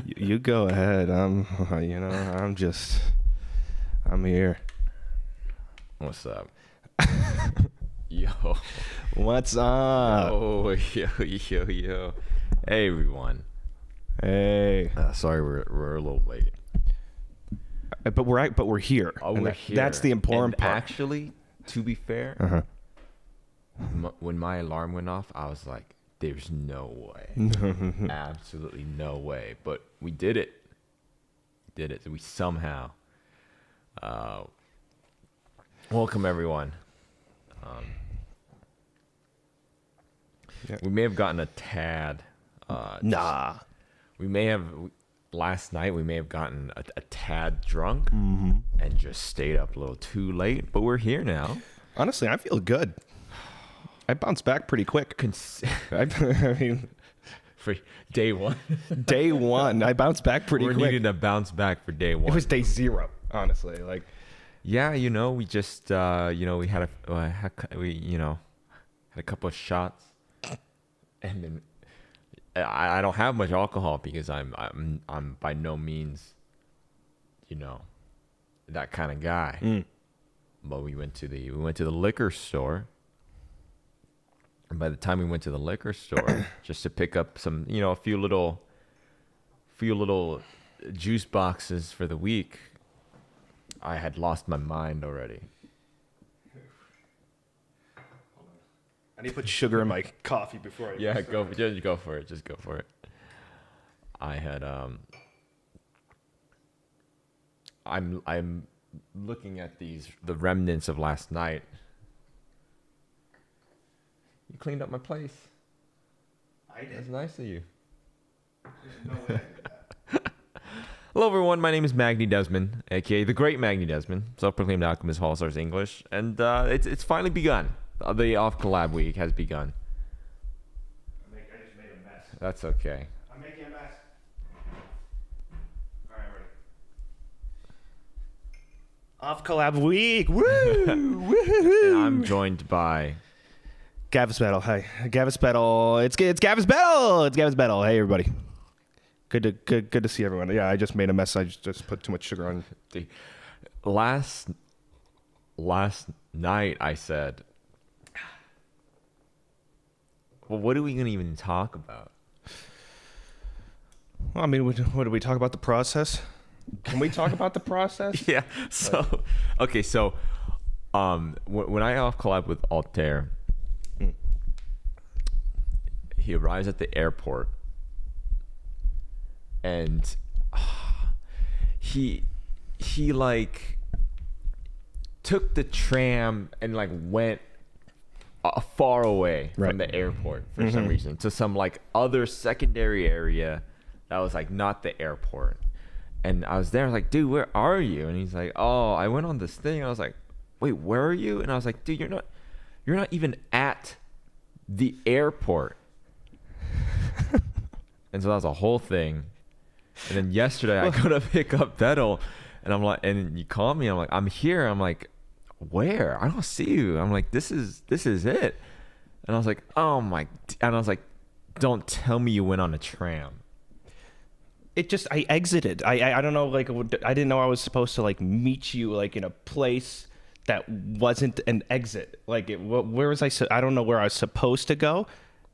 You go ahead. I'm here. What's up? Yo. What's up? Oh, yo. Hey, everyone. Hey. Sorry, we're a little late. But we're here. Oh, we're here. That's the important part. Actually, to be fair, when my alarm went off, I was like, "There's no way, absolutely no way." But we did it. We somehow. Welcome, everyone. We may have gotten a tad. We may have last night. We may have gotten a tad drunk and just stayed up a little too late. But we're here now. Honestly, I feel good. I bounced back pretty quick. I mean, for day one. Day one, I bounced back pretty quick. We needed to bounce back for day one. It was day zero, honestly. Like, yeah, we just, we had a couple of shots, and then I don't have much alcohol because I'm by no means, that kind of guy. But we went to the liquor store. And by the time we went to the liquor store, just to pick up some, a few little juice boxes for the week, I had lost my mind already. I need to put sugar in my coffee before I... Yeah, go for it. Just go for it. I had I'm looking at the remnants of last night. You cleaned up my place. I did. That's nice of you. There's no way I did that. Hello, everyone. My name is Magni Dezmond, aka the Great Magni Dezmond, self-proclaimed alchemist, HOLOSTARS English, and it's finally begun. The off collab week has begun. I just made a mess. That's okay. I'm making a mess. All right, I'm ready. Off collab week. Woo! Woo-hoo-hoo. And I'm joined by Gavis Battle. Hi, Gavis Battle. It's Gavis Battle. It's Gavis Battle. Hey, everybody. Good to see everyone. Yeah, I just made a mess. I just put too much sugar on. the last night. I said, well, what are we gonna even talk about? Well, I mean, what do we talk about? The process? Can we talk about the process? Yeah. So, okay. So, when I off collab with Altair, he arrives at the airport, and he like took the tram and like went far away from the airport for some reason to some like other secondary area that was like not the airport. And I was there, I was like, dude, where are you? And he's like, oh, I went on this thing. I was like, wait, where are you? And I was like, dude, you're not even at the airport. And so that was a whole thing. And then yesterday I go to pick up Vettel, and I'm like, and you call me, I'm like, I'm here. I'm like, where? I don't see you. I'm like, this is it. And I was like, oh my, and I was like, don't tell me you went on a tram. I exited. I don't know, like, I didn't know I was supposed to like meet you like in a place that wasn't an exit. Like, where was I? I don't know where I was supposed to go,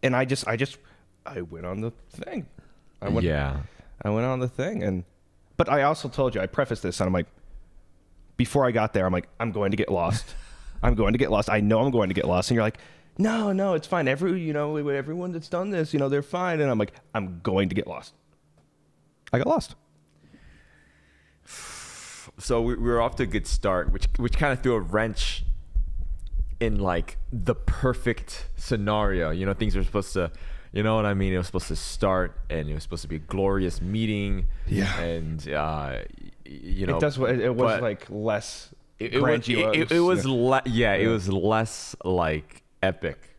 and I went on the thing. I went on the thing, but I also told you, I prefaced this, and I'm like, before I got there, I'm like, I'm going to get lost. I'm going to get lost. I know I'm going to get lost. And you're like, no, it's fine. Everyone that's done this, they're fine. And I'm like, I'm going to get lost. I got lost. So we were off to a good start, which kind of threw a wrench in like the perfect scenario. Things were supposed to, you know what I mean? It was supposed to start, and it was supposed to be a glorious meeting. Yeah. And it was like less grandiose. It was less like epic.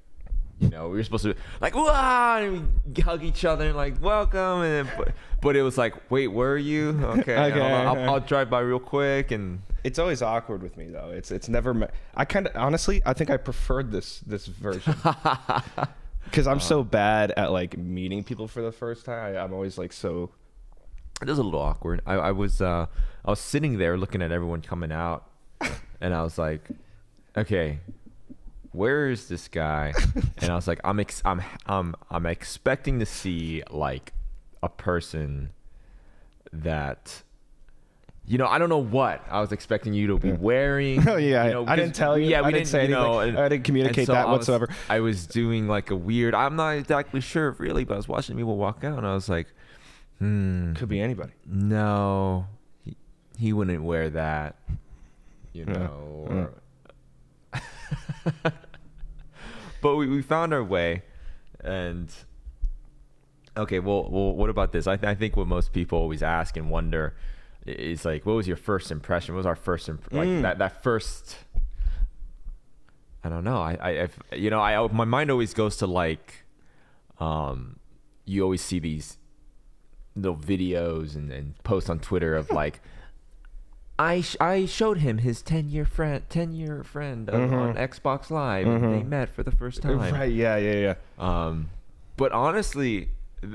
We were supposed to like, wow, and we hug each other and like, welcome, and then, but it was like, wait, where are you? Okay, I'll drive by real quick. And it's always awkward with me though. It's never. I kind of honestly, I think I preferred this version because I'm so bad at like meeting people for the first time. I'm always like so It was a little awkward. I was sitting there looking at everyone coming out, and I was like, okay, where is this guy? And I was like, I'm expecting to see like a person that, you know, I don't know what I was expecting you to be wearing. Oh yeah, you know, I didn't tell you. Yeah, I didn't say anything. I didn't communicate so that whatsoever. I was doing like a weird. I'm not exactly sure really, but I was watching people walk out, and I was like, could be anybody. No, he wouldn't wear that. You know. But we found our way, and okay, well, what about this? I think what most people always ask and wonder is like, what was your first impression? What was our first like that first? I don't know. My mind always goes to like, you always see these little videos and posts on Twitter of like, I showed him his 10-year friend on Xbox Live, and they met for the first time. Right? Yeah. But honestly,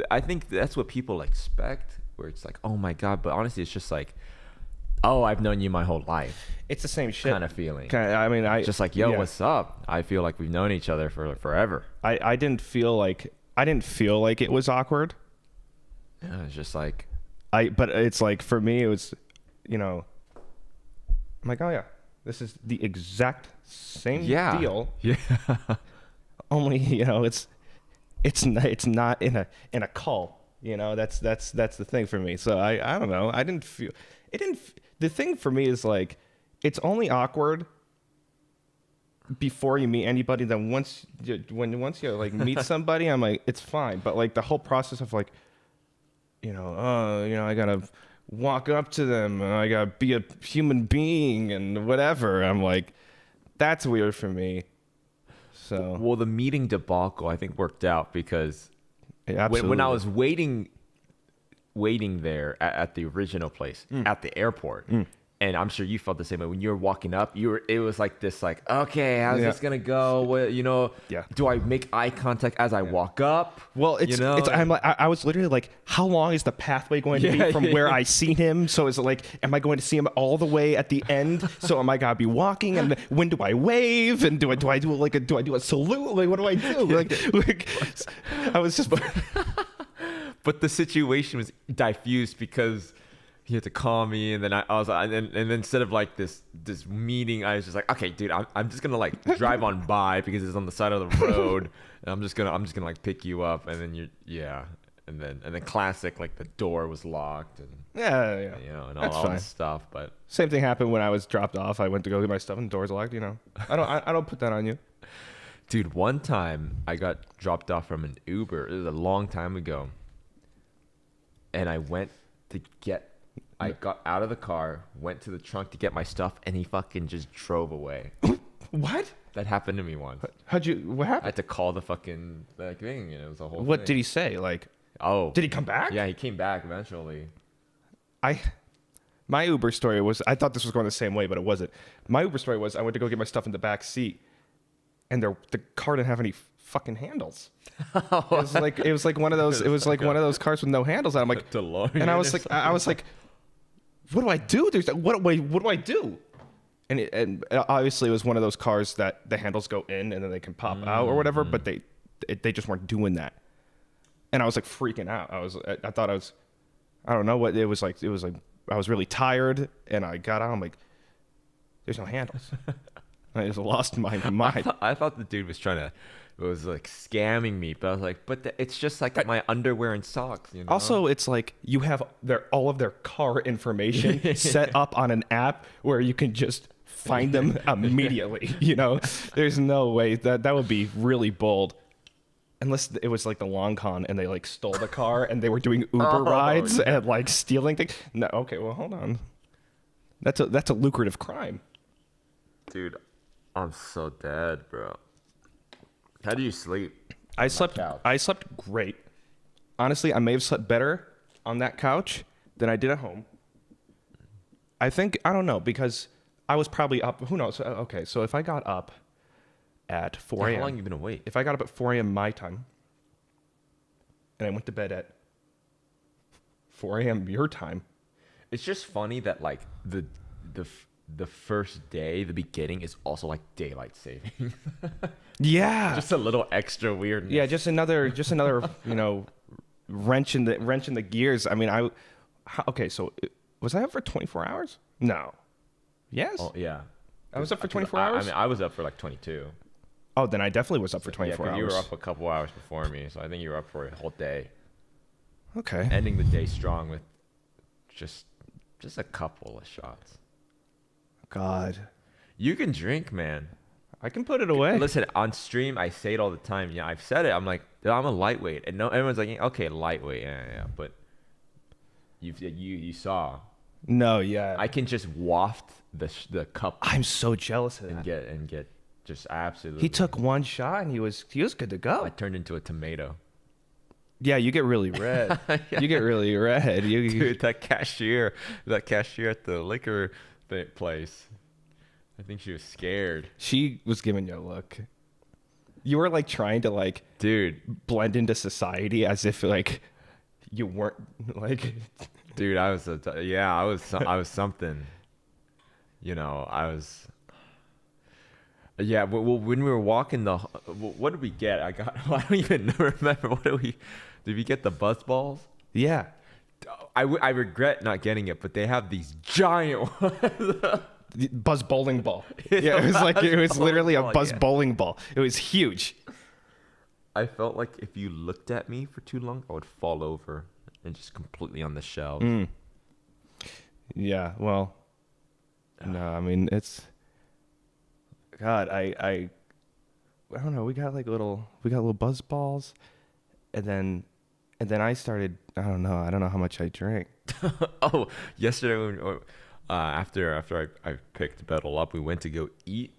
I think that's what people expect. Where it's like, oh my god, but honestly, it's just like, oh, I've known you my whole life. It's the same shit kind of feeling. I mean, just like, yo, what's up? I feel like we've known each other for forever. I didn't feel like it was awkward. Yeah, it's just like, but it's like for me, it was, you know, I'm like, oh yeah, this is the exact same deal. Yeah. Only, you know, it's not in a call. You know, that's the thing for me. So I don't know. The thing for me is like, it's only awkward before you meet anybody. Then once you like meet somebody, I'm like, it's fine. But like the whole process of like, you know, I gotta walk up to them and I gotta be a human being and whatever. I'm like, that's weird for me. So well, the meeting debacle I think worked out because when I was waiting there at the original place at the airport, and I'm sure you felt the same way when you were walking up. It was like this, like, okay, how's this gonna go? What, you know? Yeah. Do I make eye contact as I walk up? Well, I'm like, I was literally like, how long is the pathway going to be from where I see him? So is it like, am I going to see him all the way at the end? So am I gotta be walking? And when do I wave? And do I do a salute? Like, what do I do? Like I was just. But the situation was diffused because he had to call me, and then I was, and then instead of like this meeting, I was just like, okay, dude, I'm just gonna like drive on by because it's on the side of the road, and I'm just gonna like pick you up, and then and then classic, like the door was locked, and you know, and all this stuff. But same thing happened when I was dropped off. I went to go get my stuff, and the door's locked. You know, I don't put that on you. Dude, one time I got dropped off from an Uber. It was a long time ago, and I got out of the car, went to the trunk to get my stuff, and he fucking just drove away. What? That happened to me once. What I happened? had to call the fucking thing, and it was a whole What thing. did he say? Like, oh. Did he come back? Yeah, he came back eventually. My Uber story was, I thought this was going the same way, but it wasn't. My Uber story was, I went to go get my stuff in the back seat, and the car didn't have any fucking handles. It was like one of those. It was like one of those cars with no handles. And I'm like, and I was like, what do I do? What do I do? And obviously it was one of those cars that the handles go in and then they can pop out or whatever. But they just weren't doing that. And I was like freaking out. I thought I don't know what it was like. It was like I was really tired, and I got out. I'm like, there's no handles. I just lost my mind. I thought the dude was like scamming me, but I was like, it's just like my underwear and socks, you know? Also, it's like you have all of their car information set up on an app where you can just find them immediately. You know, there's no way that would be really bold. Unless it was like the long con and they like stole the car and they were doing Uber rides and like stealing things. No, okay, well, hold on. That's a lucrative crime. Dude, I'm so dead, bro. How do you sleep? I slept great. Honestly, I may have slept better on that couch than I did at home. I don't know, because I was probably up. Who knows? Okay, so if I got up at 4 a.m. How long have you been awake? If I got up at 4 a.m. my time, and I went to bed at 4 a.m. your time. It's just funny that like the first day, the beginning is also like daylight saving. Yeah. Just a little extra weirdness. Yeah, just another you know, wrench in the gears. I mean, okay, so was I up for 24 hours? No. Yes. Oh yeah. I was up for 24 hours. I mean, I was up for like 22. Oh, then I definitely was up for 24 hours. You were up a couple hours before me, so I think you were up for a whole day. Okay. Ending the day strong with just a couple of shots. God. You can drink, man. I can put it away. Listen, on stream, I say it all the time. Yeah, I've said it. I'm like, I'm a lightweight, and no, everyone's like, okay, lightweight, yeah. But you saw. No, yeah. I can just waft the cup. I'm so jealous of that. And get just absolutely. He took one shot and he was good to go. I turned into a tomato. Yeah, you get really red. Yeah. You get really red. Dude, that cashier at the liquor place. I think she was scared. She was giving you a look. You were like trying to like, dude, blend into society as if like you weren't like. Dude, I was something. You know, I was. Yeah, well, when we were walking what did we get? I don't even remember. Did we get the buzz balls? Yeah. I regret not getting it, but they have these giant ones. Buzz bowling ball. Yeah, it was literally a buzz bowling ball. It was huge. I felt like if you looked at me for too long, I would fall over and just completely on the shelves. Yeah, well, no, I mean, it's, God, I don't know. We got little buzz balls, and then I started. I don't know how much I drank. Oh, yesterday when after I picked Bettle up, we went to go eat,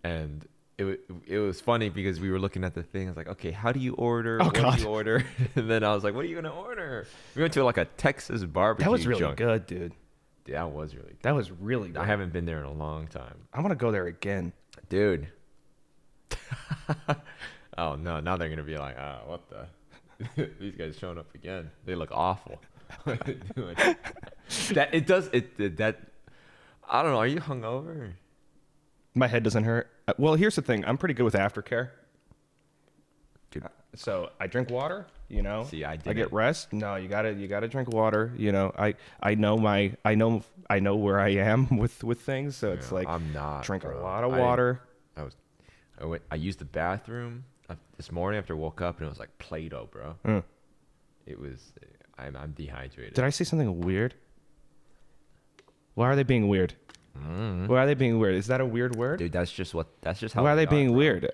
and it was funny because we were looking at the thing. I was like, okay, how do you order? Oh, what God. do you order? And then I was like, what are you gonna order? We went to like a Texas barbecue. That was really joint. good, dude. That was really good. That was really good. I haven't been there in a long time. I want to go there again. Dude. Oh, no. Now they're going to be like, what the? These guys showing up again. They look awful. What are they doing? That, I don't know. Are you hungover? My head doesn't hurt. Well, here's the thing. I'm pretty good with aftercare. Dude. So I drink water, you know. See, I get rest. No, you gotta drink water. You know, I know where I am with things. So it's like I'm not drink bro. a lot of water. I used the bathroom this morning after I woke up, and it was like Play-Doh, bro. It was. I'm dehydrated. Did I say something weird? Why are they being weird? Why are they being weird? Is that a weird word? Dude, that's just how. Why are they being weird?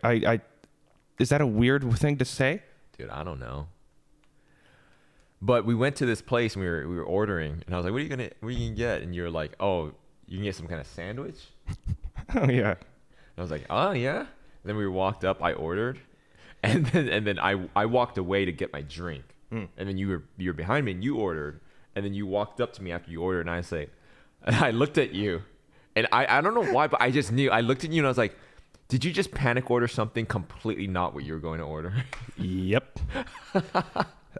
Is that a weird thing to say? Dude, I don't know. But we went to this place and we were ordering, and I was like, what are you gonna get? And you're like, oh, you can get some kind of sandwich? Oh yeah. And I was like, oh yeah. And then we walked up, I ordered, and then I walked away to get my drink. And then you were behind me and you ordered, and then you walked up to me after you ordered, and I looked at you, and I don't know why, but I just knew. I looked at you and I was like, did you just panic order something completely not what you were going to order? Yep.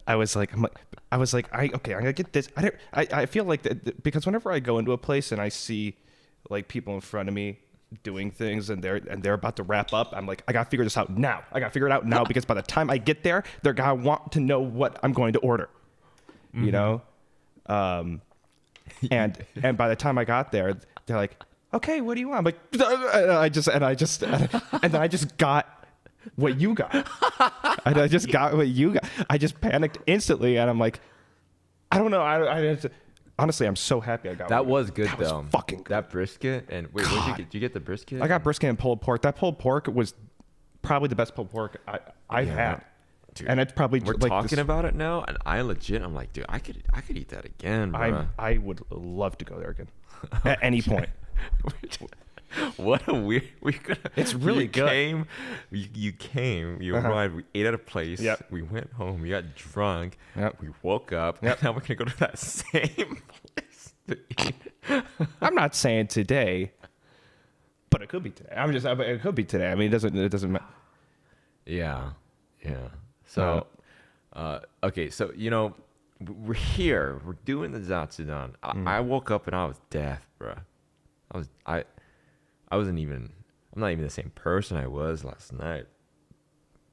I was like, I'm gonna get this. I feel like that because whenever I go into a place and I see like people in front of me doing things and they're about to wrap up, I'm like, I gotta figure this out now. I gotta figure it out now because by the time I get there, they're gonna want to know what I'm going to order. You know, and by the time I got there, they're like, okay, what do you want? I'm like, and then I just got what you got. And I just got what you got. I just panicked instantly, and I'm like, I don't know. Honestly, I'm so happy I got that. What was good that though. Was fucking good. That brisket and wait, what did you get? The brisket? I got brisket and pulled pork. That pulled pork was probably the best pulled pork I've had. Dude, and it's probably we're like talking about it now, and I'm like, dude, I could eat that again, bro. I would love to go there again at any point. What a weird. It's really good. You came. You arrived. We ate at a place. Yep. We went home. We got drunk. Yep. We woke up. Yep. Now we're gonna go to that same place to eat. I'm not saying today, but it could be today. It could be today. I mean, it doesn't matter. Yeah. So, okay. So we're here. We're doing the Zatsudan. I woke up and I was deaf, bro. I wasn't even. I'm not even the same person I was last night.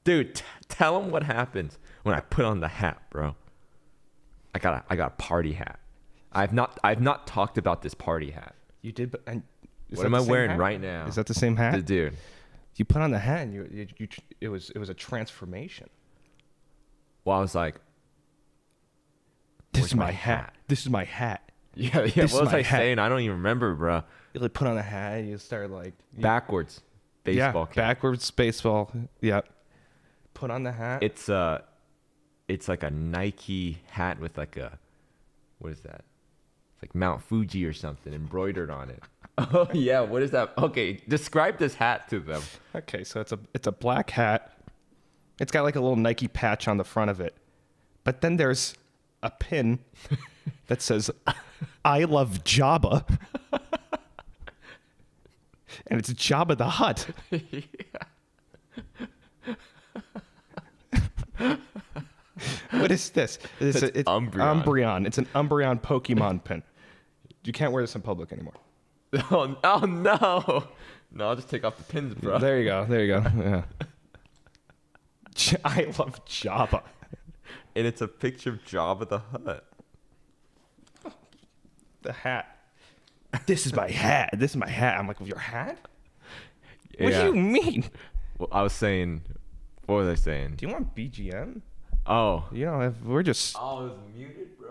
Dude, tell them what happens when I put on the hat, bro. I got a party hat. I've not talked about this party hat. You did, but what am I wearing right now? Is that the same hat? Dude. You put on the hat and it was a transformation. Well, I was like, this is my hat. This is my hat. Yeah. What was I saying? I don't even remember, bro. You like put on the hat and you start like backwards baseball cap. Backwards baseball. Yeah. Put on the hat. It's like a Nike hat with like a, what is that? It's like Mount Fuji or something embroidered on it. Oh yeah, what is that? Okay, describe this hat to them. Okay, so it's a black hat. It's got like a little Nike patch on the front of it. But then there's a pin that says I love Jabba. And it's Jabba the Hutt. What is this? It's Umbreon. Umbreon. It's an Umbreon Pokemon pin. You can't wear this in public anymore. Oh no. No, I'll just take off the pins, bro. There you go. Yeah. I love Jabba. And it's a picture of Jabba the Hutt. The hat. This is my hat. This is my hat. I'm like, your hat? Yeah. What do you mean? Well, I was saying, what was I saying? Do you want BGM? Oh. You know, if we're just... Oh, it was muted, bro.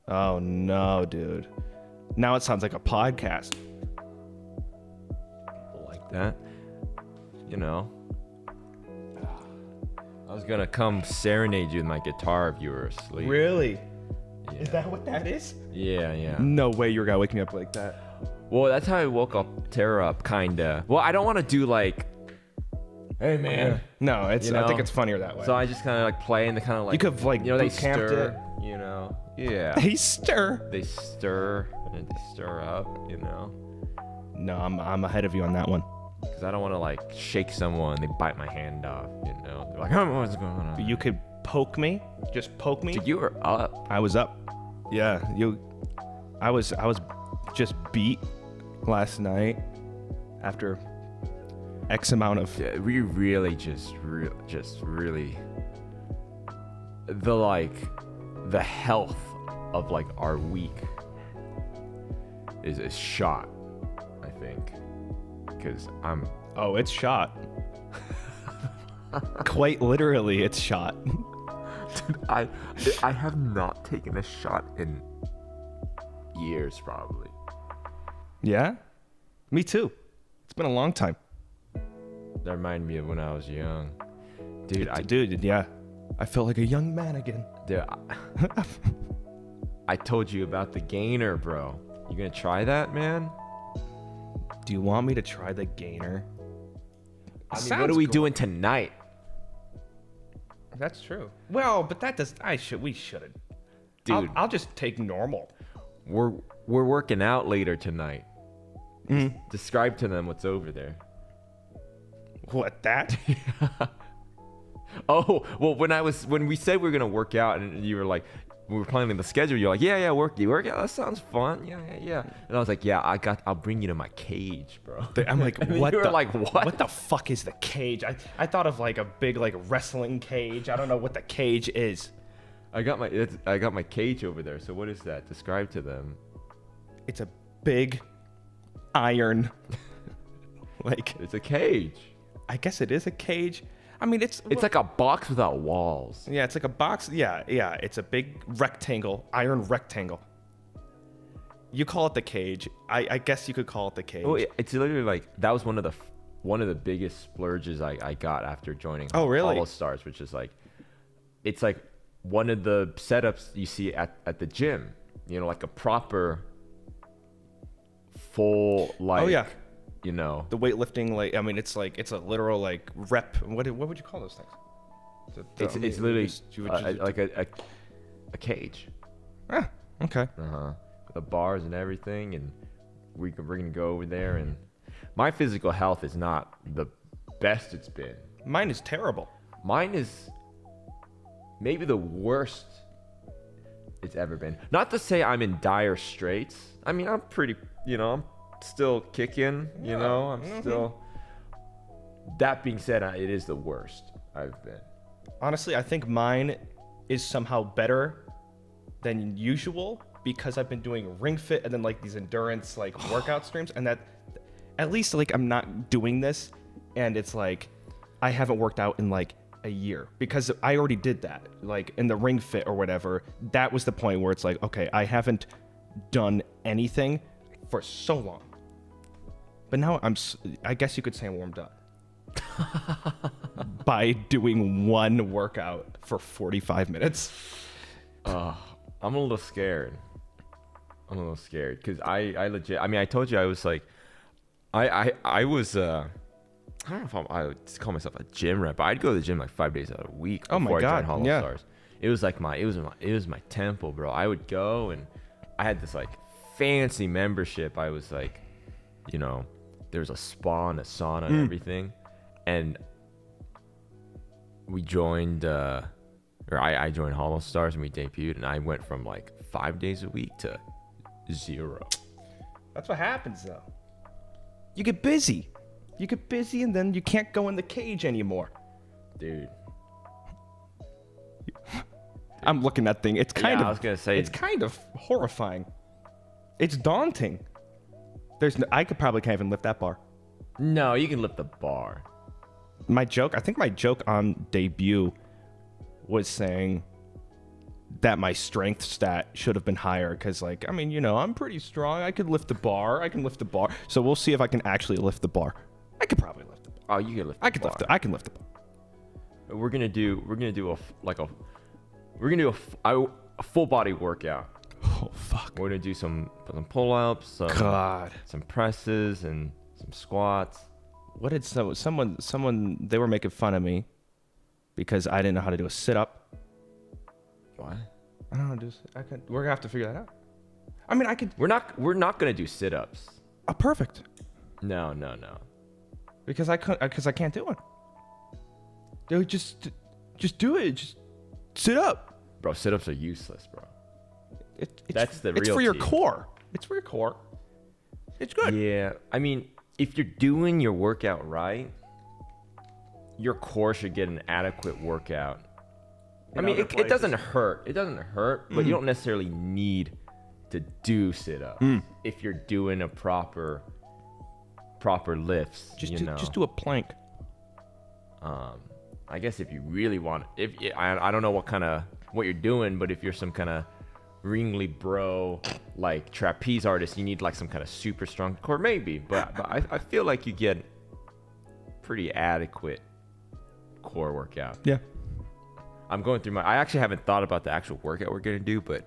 Oh, no, dude. Now it sounds like a podcast. People like that. You know. I was going to come serenade you with my guitar if you were asleep. Really? Yeah. Is that what that is? Yeah. No way you're going to wake me up like that. Well, that's how I woke up Tara up, kinda. Well, I don't want to do like, hey man. No, it's. You know? I think it's funnier that way. So I just kind of like play and they kind of like. You could have like, you know, they boot camped stir. it. You know. Yeah. They stir. They stir and they stir up. You know. No, I'm ahead of you on that one. Because I don't want to like shake someone. They bite my hand off. You know. They're like, oh, what's going on? You could poke me. Just poke me. Dude, you were up. I was up. Yeah. I was just beat last night after X amount of. Yeah, we really just really the health of like our week is shot, I think, because I'm. Oh, it's shot. Quite literally, it's shot. Dude, I have not taken a shot in years, probably. Yeah, me too. It's been a long time. That reminded me of when I was young, dude. Dude, yeah, I felt like a young man again. Dude, I told you about the gainer, bro. You gonna try that, man? Do you want me to try the gainer? I mean, what are we doing tonight? That's true. Well, but that does. We shouldn't. Dude, I'll just take normal. We're working out later tonight. Describe to them what's over there. What, that? Oh, well, when we said we were gonna work out, and you were like, we were planning the schedule. You're like, yeah, work out. That sounds fun. Yeah. And I was like, yeah, I'll bring you to my cage, bro. I'm like, what? You were like, what? What the fuck is the cage? I thought of like a big like wrestling cage. I don't know what the cage is. I got my cage over there. So what is that? Describe to them. It's a big iron. Like, it's a cage. I guess it is a cage. I mean, it's like a box without walls. Yeah, it's like a box. Yeah. It's a big rectangle, iron rectangle. You call it the cage. I guess you could call it the cage. Oh, it's literally like that was one of the biggest splurges I got after joining. Oh, really? HOLOSTARS, which is like, it's like one of the setups you see at the gym. You know, like a proper full like. Oh yeah. You know, the weightlifting, like, I mean, it's a literal like rep. What would you call those things? It's literally like a cage. Ah, okay. The bars and everything, and we're gonna go over there. And my physical health is not the best it's been. Mine is terrible. Mine is maybe the worst it's ever been. Not to say I'm in dire straits. I mean, I'm pretty, I'm still kicking, I'm still. That being said, it is the worst I've been. Honestly, I think mine is somehow better than usual because I've been doing Ring Fit and then like these endurance like workout streams, and that at least like I'm not doing this and it's like I haven't worked out in like a year because I already did that. Like in the Ring Fit or whatever, that was the point where it's like, okay, I haven't done anything for so long. But now I guess you could say I'm warmed up by doing one workout for 45 minutes. I'm a little scared. Because I legit, I mean, I told you I was like, I was, I don't know if I would call myself a gym rat, but I'd go to the gym like 5 days out of a week before I joined HOLOSTARS. It was like it was my temple, bro. I would go and I had this like fancy membership. I was like, there was a spa and a sauna and everything. And we joined, I joined HOLOSTARS and we debuted, and I went from like 5 days a week to 0. That's what happens though. You get busy. And then you can't go in the cage anymore. Dude. I'm looking at that thing. It's kind of. I was gonna say. It's kind of horrifying. It's daunting. I can't even lift that bar. No, you can lift the bar. I think my joke on debut was saying that my strength stat should have been higher because, like, I mean, I'm pretty strong. I could lift the bar. So we'll see if I can actually lift the bar. I could probably lift the bar. Oh, you can lift the bar. I can lift the bar. We're gonna do a full body workout. Oh fuck. We're gonna do some pull-ups, some presses, and some squats. What did someone they were making fun of me because I didn't know how to do a sit-up. What? I don't know. We're gonna have to figure that out. I mean, I could. We're not gonna do sit-ups. Oh, perfect. No. Because I can't do one. Dude, just do it. Just sit up. Bro, sit-ups are useless, bro. It's for your core. It's for your core. It's good. Yeah, I mean, if you're doing your workout right, your core should get an adequate workout. I mean, it doesn't hurt. It doesn't hurt, but you don't necessarily need to do sit-ups if you're doing a proper lifts. Just do a plank. I guess if you really want, I don't know what you're doing, but if you're some kind of ringly bro like trapeze artist, you need like some kind of super strong core, maybe. But I feel like you get pretty adequate core workout. Yeah. I'm going through I actually haven't thought about the actual workout we're gonna do, but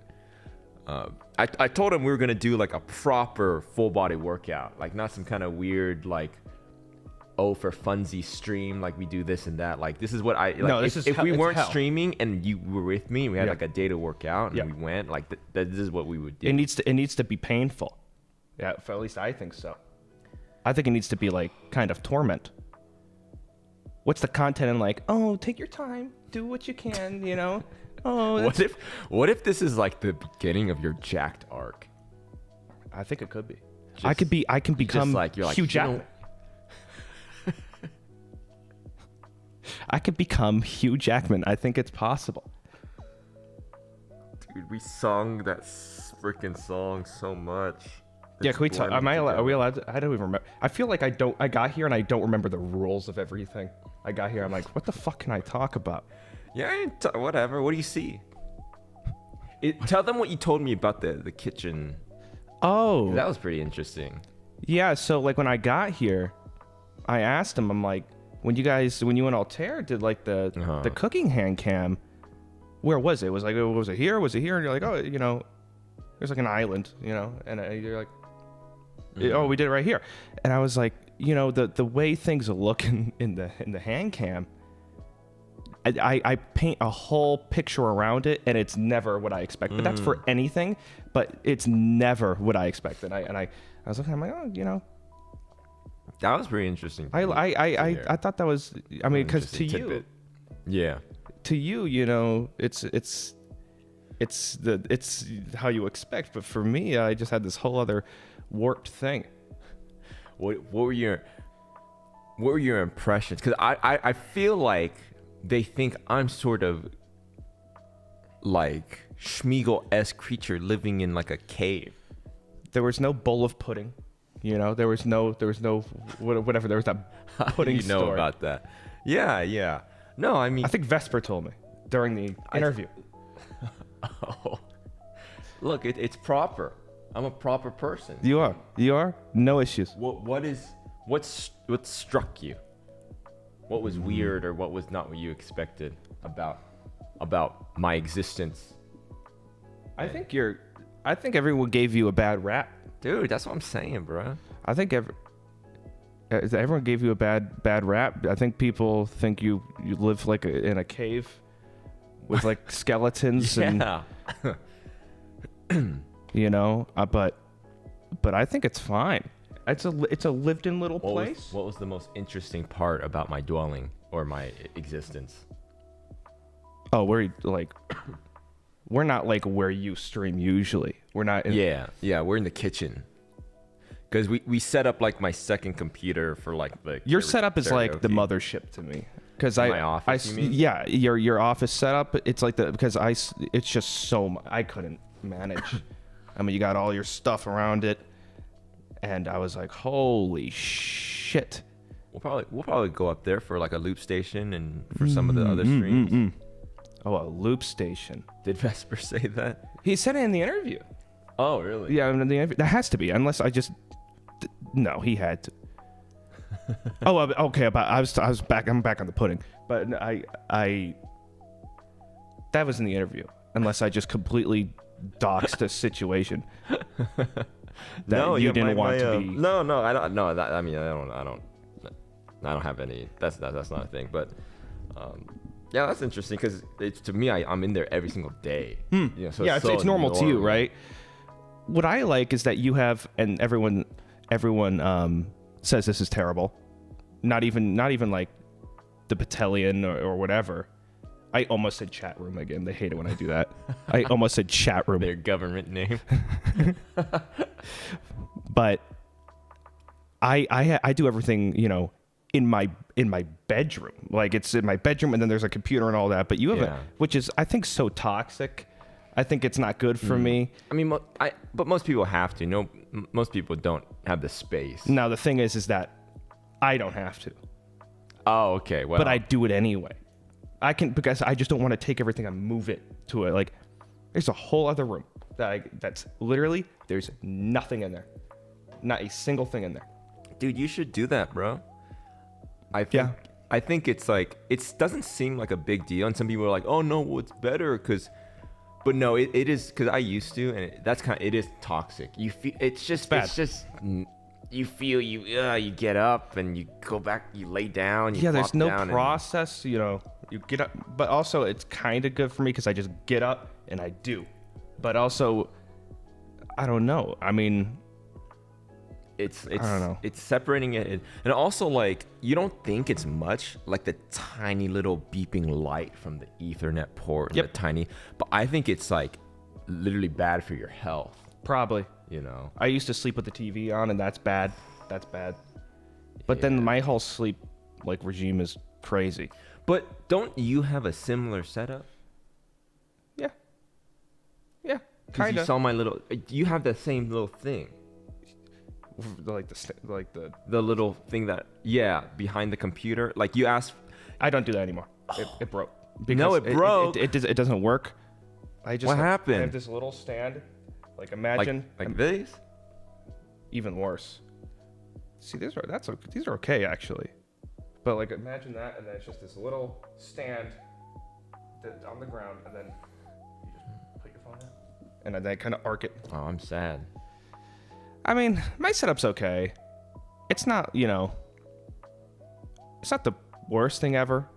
I told him we were gonna do like a proper full body workout, like not some kind of weird like for funsy stream, like we do this and that. Like this is what I like. No, if we weren't streaming and you were with me, we had like a day to work out and we went like this is what we would do. It needs to be painful. Yeah, at least I think so. I think it needs to be like kind of torment. What's the content in like, oh, take your time, do what you can, Oh, what if this is like the beginning of your jacked arc? I think it could be. I can become Hugh Jackman. I could become Hugh Jackman. I think it's possible. Dude, we sung that freaking song so much. Yeah, can we talk? Are we allowed to? I don't even remember. I feel like I got here and I don't remember the rules of everything. I got here, I'm like, what the fuck can I talk about? Yeah, whatever. What do you see? Tell them what you told me about the kitchen. Oh. That was pretty interesting. Yeah, so like when I got here, I asked him, I'm like, when you and Altair did like the cooking hand cam, where was it? Was it here? Was it here? And you're like, oh, there's like an island, and you're like, oh, we did it right here. And I was like, the way things look in the hand cam, I paint a whole picture around it, and it's never what I expect. But that's for anything, but it's never what I expect. And I was looking, I'm like, oh, that was pretty interesting. I thought that was, I mean, because to you, yeah, to you, you know, it's how you expect. But for me, I just had this whole other warped thing. What were your impressions? Because I feel like they think I'm sort of like Schmeagol-esque creature living in like a cave. There was no bowl of pudding, you know. There was no whatever. There was that pudding you know store. About that? Yeah. No, I mean, I think Vesper told me during the interview. Oh, look, it's proper. I'm a proper person. You are. No issues. What struck you? What was weird or what was not what you expected about my existence? I think everyone gave you a bad rap. Dude, that's what I'm saying, bro. I think everyone gave you a bad rap. I think people think you live like in a cave with like skeletons and you know, but I think it's fine. It's a lived-in little place. What was the most interesting part about my dwelling or my existence? Oh, we're not like where you stream usually. We're not. We're in the kitchen. Because we set up like my second computer for like the. Your setup is like the mothership to me. Because my office, you mean? Yeah, your office setup. It's like it's just so I couldn't manage. I mean, you got all your stuff around it, and I was like, holy shit. We'll probably go up there for like a loop station and for some of the other streams. Oh, a loop station. Did Vesper say that? He said it in the interview. Oh, really? Yeah, in the interview. That has to be, unless I just. No, he had to. Oh, okay. But I was back. I'm back on the pudding. But I. That was in the interview, unless I just completely doxed the situation. You didn't want to be. No, I don't. No, I mean, I don't have any. That's not a thing. But, yeah, that's interesting because to me, I'm in there every single day. You know, so it's normal to you, right? What I like is that you have, and everyone says this is terrible. Not even like the battalion or whatever. I almost said chat room again. They hate it when I do that. I almost said chat room. Their government name. But I do everything, you know, in my bedroom. Like it's in my bedroom, and then there's a computer and all that. But you have which is I think so toxic. I think it's not good for me. I mean, but most people have to. No, most people don't have the space. Now the thing is that I don't have to. Oh, okay. Well, but I do it anyway. I can because I just don't want to take everything and move it to it. Like there's a whole other room that's literally there's nothing in there, not a single thing in there. Dude, you should do that, bro. I think it's like it doesn't seem like a big deal, and some people are like, "Oh no, well, it's better," but no, it is because I used to, and it is toxic. You feel it's just bad. It's just you feel you get up and you go back, you lay down. There's no process, you know. You get up, but also it's kind of good for me because I just get up and I do. But also, I don't know. I mean. I don't know. It's separating it, and also like you don't think it's much, like the tiny little beeping light from the Ethernet port. The tiny, but I think it's like literally bad for your health. Probably. You know. I used to sleep with the TV on, and that's bad. That's bad. But then my whole sleep like regime is crazy. But don't you have a similar setup? Yeah. Yeah. Kind of. You saw my little. You have the same little thing. Like the little thing that behind the computer. Like you asked. I don't do that anymore. It broke. No, it broke. It doesn't work. What happened? I have this little stand. Like imagine like this. Even worse. See, these are okay actually. But like imagine that, and then it's just this little stand that's on the ground, and then you just put your phone in, and then kind of arc it. Oh, I'm sad. I mean, my setup's okay. It's not, you know, it's not the worst thing ever,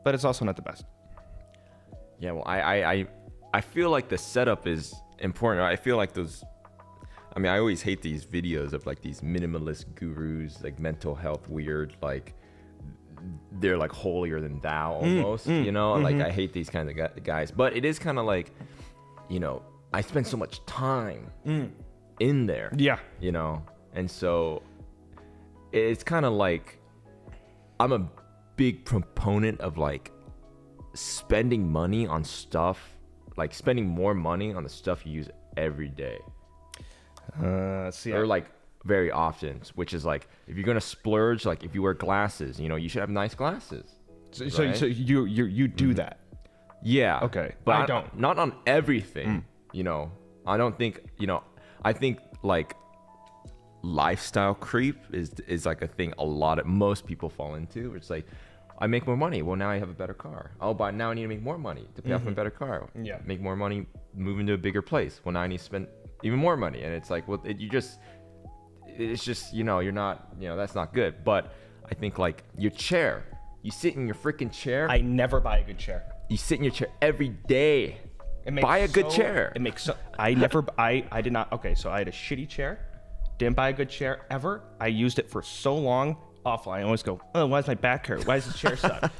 but it's also not the best. Yeah, well, I feel like the setup is important. I feel like I always hate these videos of like these minimalist gurus, like mental health weird, like they're like holier than thou almost, you know? Like I hate these kinds of guys, but it is kind of like, you know, I spend so much time in there, you know? And so it's kind of like, I'm a big proponent of like spending money on stuff, like spending more money on the stuff you use every day. Or like very often, which is like, if you're gonna splurge, like if you wear glasses, you know, you should have nice glasses. So you do that? Yeah. Okay. But I don't. Not on everything. You know, I don't think, you know, I think like lifestyle creep is like a thing most people fall into. It's like, I make more money. Well, now I have a better car. Oh, but now I need to make more money to pay off my better car. Yeah. Make more money, move into a bigger place. Well, now I need to spend even more money. And it's like, well, it's just, you know, you're not, you know, that's not good. But I think like your chair, you sit in your freaking chair. I never buy a good chair. You sit in your chair every day. Buy a good chair. It makes I did not. Okay, so I had a shitty chair. Didn't buy a good chair ever. I used it for so long. Awful. I always go, oh, why does my back hurt? Why does the chair suck?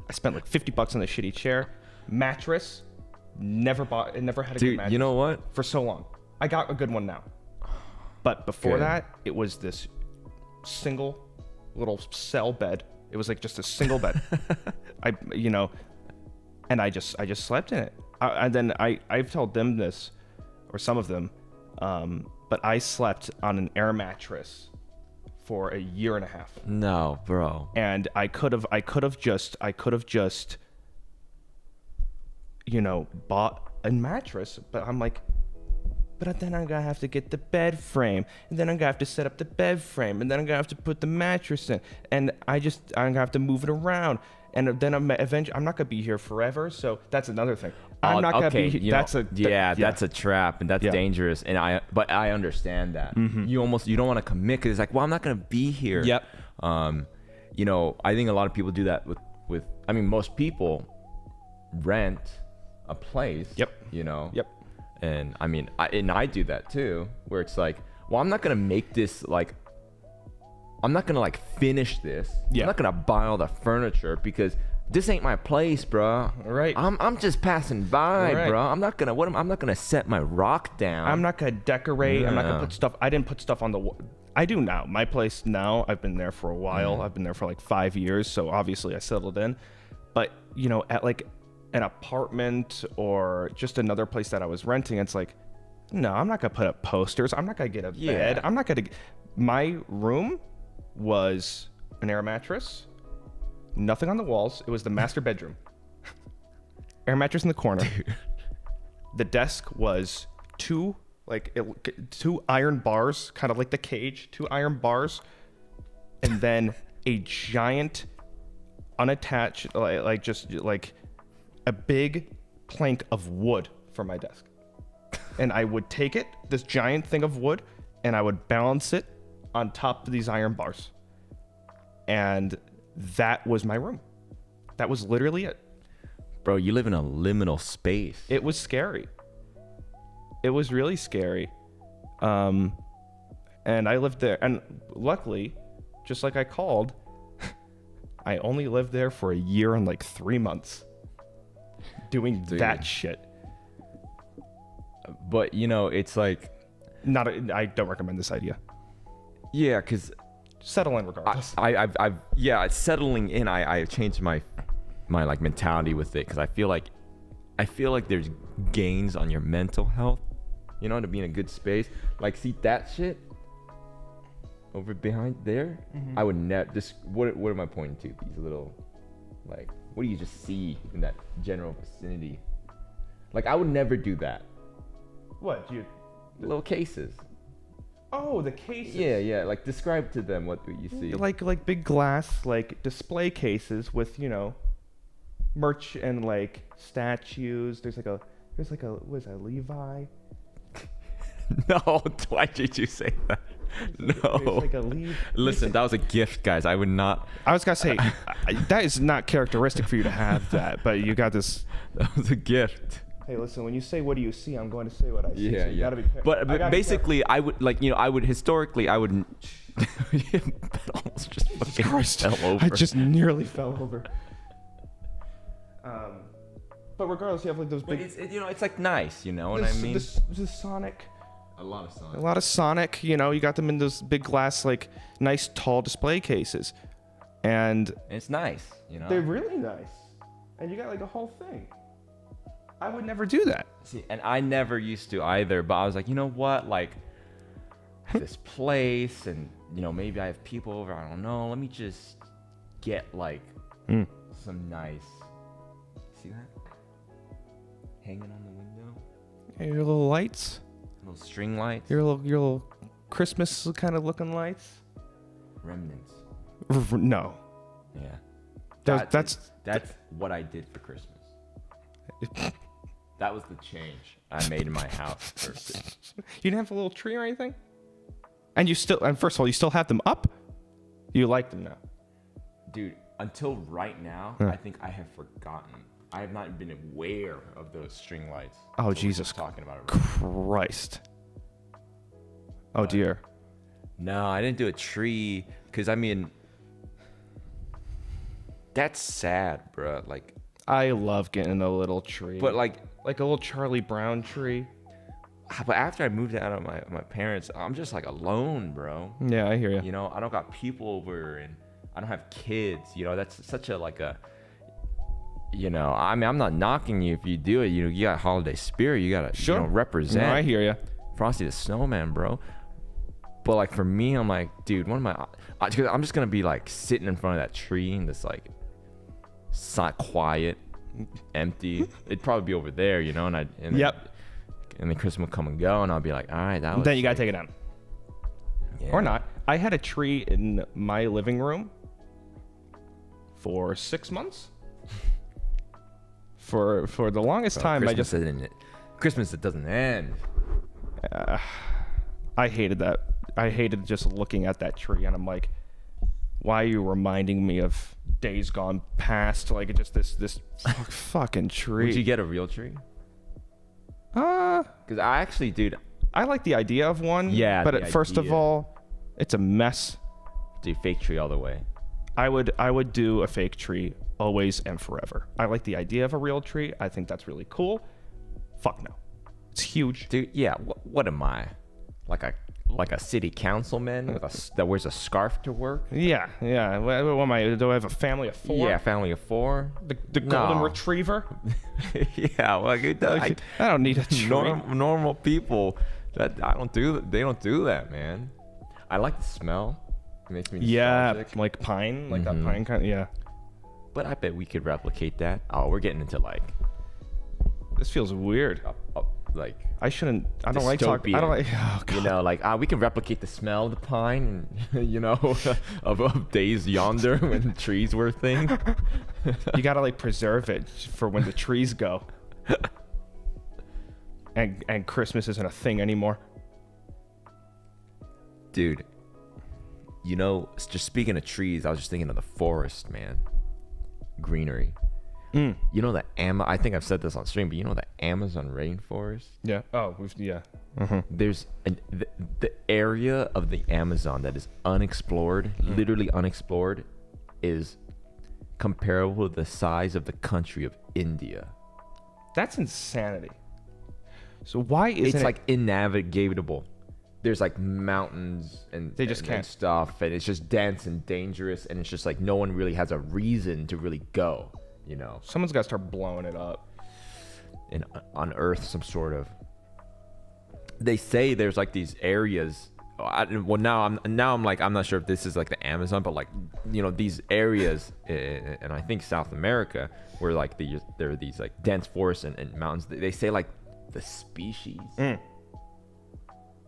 I spent like $50 on the shitty chair. Mattress. Never had a good mattress. You know what? For so long. I got a good one now. But before that, it was this single little cell bed. It was like just a single bed. And I just slept in it. And then I've told them this, or some of them, but I slept on an air mattress for a year and a half. No, bro. And I could have just, you know, bought a mattress, but I'm like, but then I'm gonna have to get the bed frame, and then I'm gonna have to set up the bed frame, and then I'm gonna have to put the mattress in, and I'm gonna have to move it around, and then eventually I'm not gonna be here forever. So that's another thing. I'm not gonna be here. That's a trap, and that's dangerous. And I understand that. You don't want to commit because it's like, well, I'm not gonna be here. Yep. You know, I think a lot of people do that with. I mean, most people rent a place. Yep. You know. Yep. And I mean, I do that too, where it's like, well, I'm not gonna make this like, I'm not gonna like finish this. Yeah. I'm not gonna buy all the furniture because this ain't my place, bro. Right. I'm just passing by, bro. I'm not gonna set my rock down. I'm not gonna decorate. I'm not gonna put stuff. I didn't put stuff on the wall. I do now. My place now, I've been there for a while. I've been there for like 5 years, so obviously I settled in. But you know, at like an apartment or just another place that I was renting, it's like, no, I'm not gonna put up posters. I'm not gonna get a bed. I'm not gonna. My room was an air mattress, nothing on the walls. It was the master bedroom. Air mattress in the corner. Dude. The desk was two iron bars, kind of like the cage, 2 iron bars, and then a giant unattached, like just like a big plank of wood for my desk. And I would take it, this giant thing of wood, and I would balance it on top of these iron bars. And that was my room. That was literally it. Bro, you live in a liminal space. It was scary. It was really scary. And I lived there. And luckily, just like I called, I only lived there for a year and like 3 months doing that shit. But, you know, it's like... I don't recommend this idea. Yeah, because... Settle in regardless. Settling in, I changed my like mentality with it because I feel like there's gains on your mental health, you know, to be in a good space. Like, see that shit over behind there? I would never just what am I pointing to? These little, like, what do you just see in that general vicinity? Like, I would never do that. What? Little cases. Oh, the cases. Yeah. Like, describe to them what you see. Like big glass, like display cases with, you know, merch and like statues. There's like a what is that, Levi? No, why did you say that? No. There's like a Levi. Listen, that was a gift, guys. I would not. I was gonna say that is not characteristic for you to have that, but you got this. That was a gift. Hey, listen. When you say "What do you see?" I'm going to say what I see. Yeah, so you yeah. gotta be careful. But basically, I would like, I would historically, I would. That almost just fucking fell over. I just nearly fell over. But regardless, you have like those But big. it's like nice, you know what I mean? The Sonic. A lot of Sonic. A lot of Sonic. You know, you got them in those big glass, like nice tall display cases, and It's nice, you know. they're really nice. And you got like the whole thing. I would never do that. See, and I never used to either, but I was like, you know what, like this place, and maybe I have people over. I don't know. Let me just get like some nice. See that? Hanging on the window. Hey, your little lights. Little string lights. Your little Christmas kind of looking lights. Remnants. No. Yeah. That's what I did for Christmas. That was the change I made in my house. You didn't have a little tree or anything? And first of all, you still have them up? You like them now? Dude, until right now, I think I have forgotten. I have not been aware of those string lights. Oh, Jesus talking about it. Christ. Oh, dear. No, I didn't do a tree because, that's sad, bro. Like, I love getting a little tree. but like a little Charlie Brown tree. But after I moved out of my parents, I'm just like alone, bro. Yeah, I hear you. You know, I don't got people over, and I don't have kids. That's such a like a. I'm not knocking you if you do it. You got holiday spirit. You gotta represent. No, I hear you. Frosty the Snowman, bro. But like for me, I'm like, dude, I'm just gonna be like sitting in front of that tree and just like, quiet, empty. It'd probably be over there, and Yep. And then Christmas will come and go, and I'll be like, all right, that was. Then you gotta take it down. Yeah. Or not. I had a tree in my living room for 6 months. For the longest time, Christmas it doesn't end. I hated that. I hated just looking at that tree, and I'm like, why are you reminding me of days gone past? Like just this fucking tree. Would you get a real tree? Because I actually, dude, I like the idea of one. Yeah, but first of all, it's a mess. Do fake tree all the way. I would do a fake tree always and forever. I like the idea of a real tree. I think that's really cool. Fuck no. It's huge. Dude, yeah, what am I? Like a city councilman that wears a scarf to work? Yeah. What am I? Do I have a family of 4? Yeah, family of 4. The golden retriever? Yeah, well, I don't need a tree. Normal people they don't do that, man. I like the smell. It makes me nostalgic. Like pine, like that pine kind. Yeah. But I bet we could replicate that. Oh, we're getting into like. This feels weird. Like I shouldn't. I don't like talking. I don't like. Oh, God. We can replicate the smell of the pine, and of days yonder when the trees were a thing. You gotta like preserve it for when the trees go. And Christmas isn't a thing anymore. Dude, just speaking of trees, I was just thinking of the forest, man. Greenery. I think I've said this on stream, but the Amazon rainforest? Yeah. Oh, yeah. There's the area of the Amazon that is unexplored, literally unexplored, is comparable to the size of the country of India. That's insanity. So why isn't it's like innavigable? There's like mountains and they just can't and stuff, and it's just dense and dangerous, and it's just like no one really has a reason to really go. Someone's got to start blowing it up and unearth some sort of. They say there's like these areas. Now I'm like, I'm not sure if this is like the Amazon, but like these areas, and I think South America, where like there are these like dense forests and mountains. They say like the species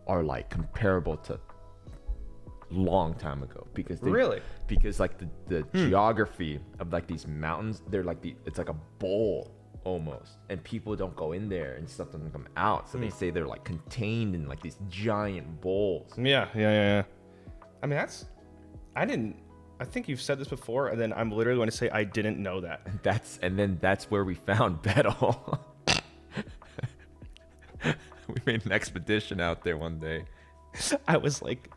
are like comparable to long time ago because like the geography of like these mountains, they're like it's like a bowl almost, and people don't go in there and stuff doesn't come out, so they say they're like contained in like these giant bowls. Yeah. I mean, I think you've said this before, and then I'm literally going to say I didn't know that. That's where we found Betel. made an expedition out there one day. I was like,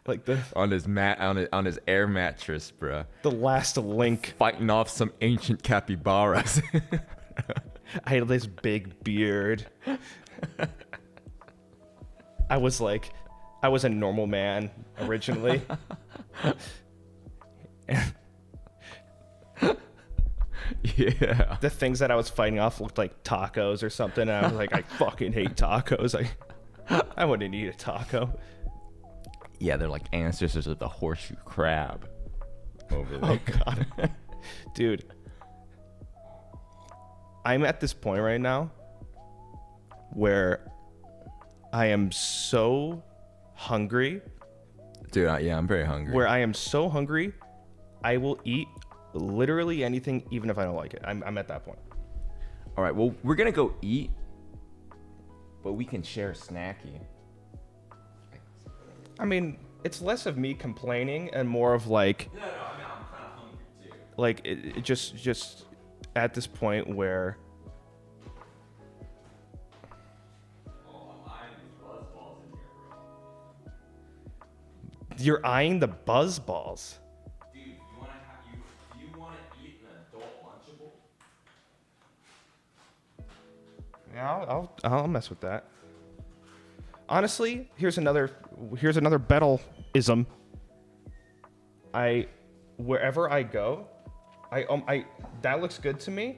like on his air mattress, bruh. The last link. Fighting off some ancient capybaras. I had this big beard. I was a normal man originally. Yeah. The things that I was fighting off looked like tacos or something. And I was like, I fucking hate tacos. I wouldn't eat a taco. Yeah, they're like ancestors of the horseshoe crab over there. Oh, God. Dude. I'm at this point right now where I am so hungry. Dude, I'm very hungry. Where I am so hungry, I will eat literally anything, even if I don't like it. I'm at that point. All right, well, we're going to go eat, but we can share a snacky. I mean, it's less of me complaining and more of like... No, I mean, I'm kind of hungry too. Like, it just at this point where... You're eyeing the buzz balls. Dude, do you want to eat an adult Lunchable? Yeah, I'll mess with that. Honestly, here's another Bettle-ism. Wherever I go, that looks good to me.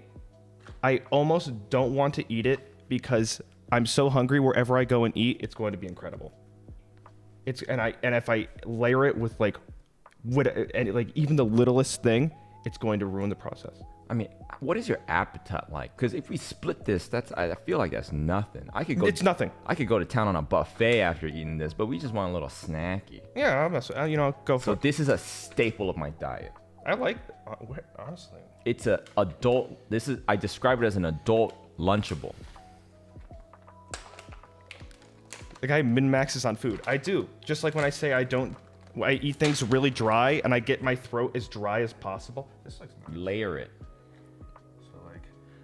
I almost don't want to eat it because I'm so hungry. Wherever I go and eat, it's going to be incredible. And if I layer it with like even the littlest thing, it's going to ruin the process. I mean, what is your appetite like? Because if we split this, I feel like that's nothing. It's nothing. I could go to town on a buffet after eating this, but we just want a little snacky. Yeah, go for it. So this is a staple of my diet. I like, honestly. It's a adult. I describe it as an adult Lunchable. The guy min-maxes on food. I do. Just like when I say I eat things really dry and I get my throat as dry as possible. This looks nice. Layer it. So like.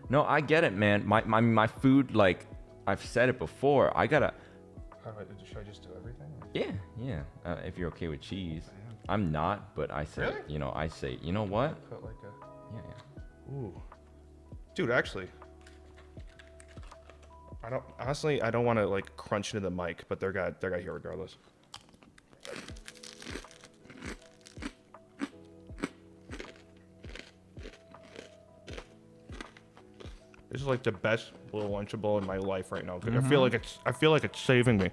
No, I get it, man. My food, like I've said it before. Should I just do everything? Yeah. If you're okay with cheese, I'm not. But I say, Really? You know what? Put like a. Yeah. Ooh. Dude, actually. I don't want to like crunch into the mic, but they're got here regardless. This is like the best little Lunchable in my life right now because I feel like it's saving me.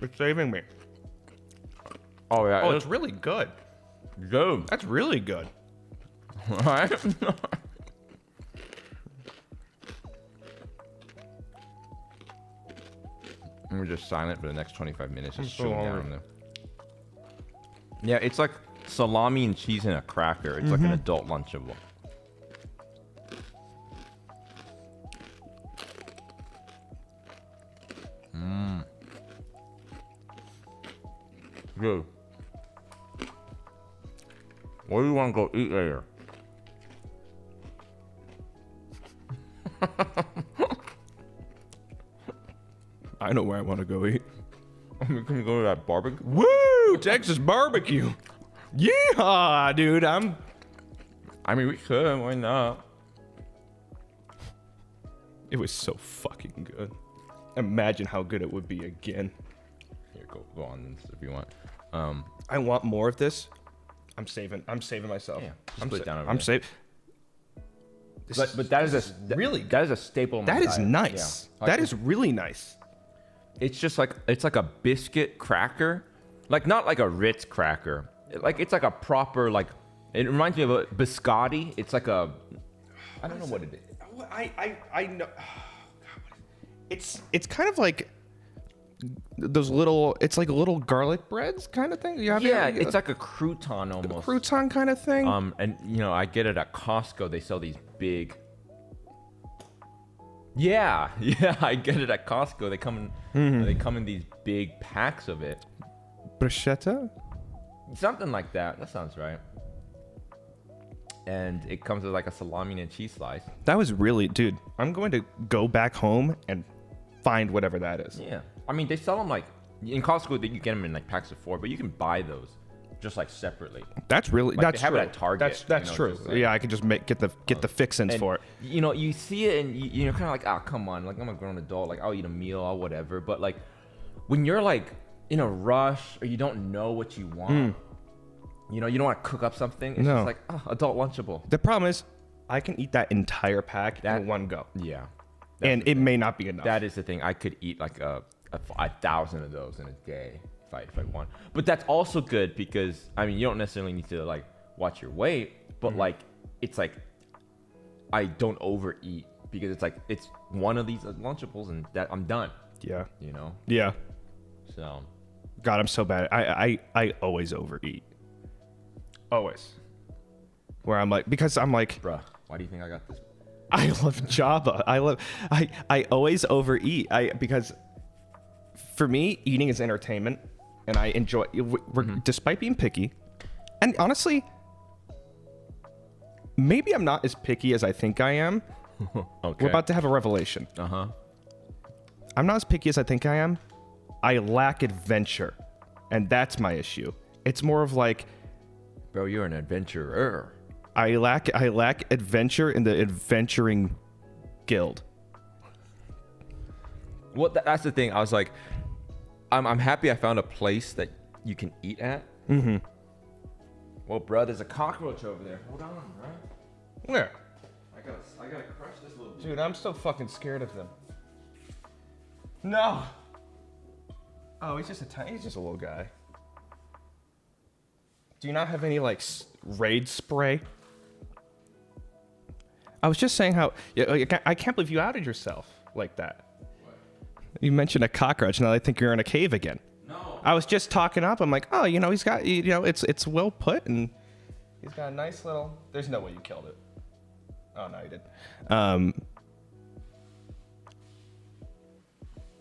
It's saving me. Oh yeah. Oh, it's really good. Good. That's really good. All right. We're just silent for the next 25 minutes, just chewing down there. Yeah, it's like salami and cheese and a cracker. It's like an adult Lunchable. Good. Where do you want to go eat later? I know where I want to go eat. We can go to that barbecue. Woo! Texas barbecue. Yeah, dude. I mean, we could. Why not? It was so fucking good. Imagine how good it would be again. Here, go on this if you want. I want more of this. I'm saving myself. Yeah, split it down over I'm there. saving. But that is really that is a staple of my That diet. is nice. Yeah. That is really nice. It's just like a biscuit cracker, like not like a Ritz cracker. It's like a proper like. It reminds me of a biscotti. It's like a. I don't know what it is. I know. It's kind of like those little. It's like little garlic breads kind of thing. It's like a crouton almost. Crouton kind of thing. And I get it at Costco. They sell these big. Yeah, I get it at Costco. They come in these big packs of it. Bruschetta? Something like that. That sounds right. and it comes with like a salami and a cheese slice. That was really, dude. I'm going to go back home and find whatever that is. Yeah, I mean they sell them like in Costco. You get them in like packs of 4, but you can buy those just like separately. That's really Like, that's they have true. it at Target, That's you know, true. just like- Yeah, I could just get the fixins And, for it. you know, you see it and you're kind of like, ah, come on, like I'm a grown adult, like I'll eat a meal or whatever. But like when you're like in a rush or you don't know what you want, you know, you don't want to cook up something. It's No. just like, oh, adult lunchable. The problem is, I can eat that entire pack in one go, Yeah. and it may not be enough. That is the thing. I could eat like a 1,000 of those in a day if I want. But that's also good because I mean you don't necessarily need to like watch your weight, but like it's like I don't overeat because it's like it's one of these Lunchables and that I'm done. Yeah. You know. Yeah. So. God, I'm so bad. I always overeat. Always. Where I'm like, because I'm like, Bruh, why do you think I got this? I love Java. I always overeat. Because for me, eating is entertainment, and I enjoy. Despite being picky, and honestly, maybe I'm not as picky as I think I am. Okay. We're about to have a revelation. Uh-huh. I'm not as picky as I think I am. I lack adventure, and that's my issue. It's more of like, Bro, you're an adventurer. I lack adventure in the adventuring guild. Well, that's the thing. I was like, I'm happy I found a place that you can eat at. Mm-hmm. Well, bro, there's a cockroach over there. Hold on, bro. Where? I gotta crush this little dude. Dude, I'm so fucking scared of them. No. Oh, he's just a little guy. Do you not have any like raid spray? I was just saying how I can't believe you outed yourself like that. What? You mentioned a cockroach. Now I think you're in a cave again. No. I was just talking up. I'm like, oh, he's got, it's well put, and he's got a nice little. There's no way you killed it. Oh no, you did.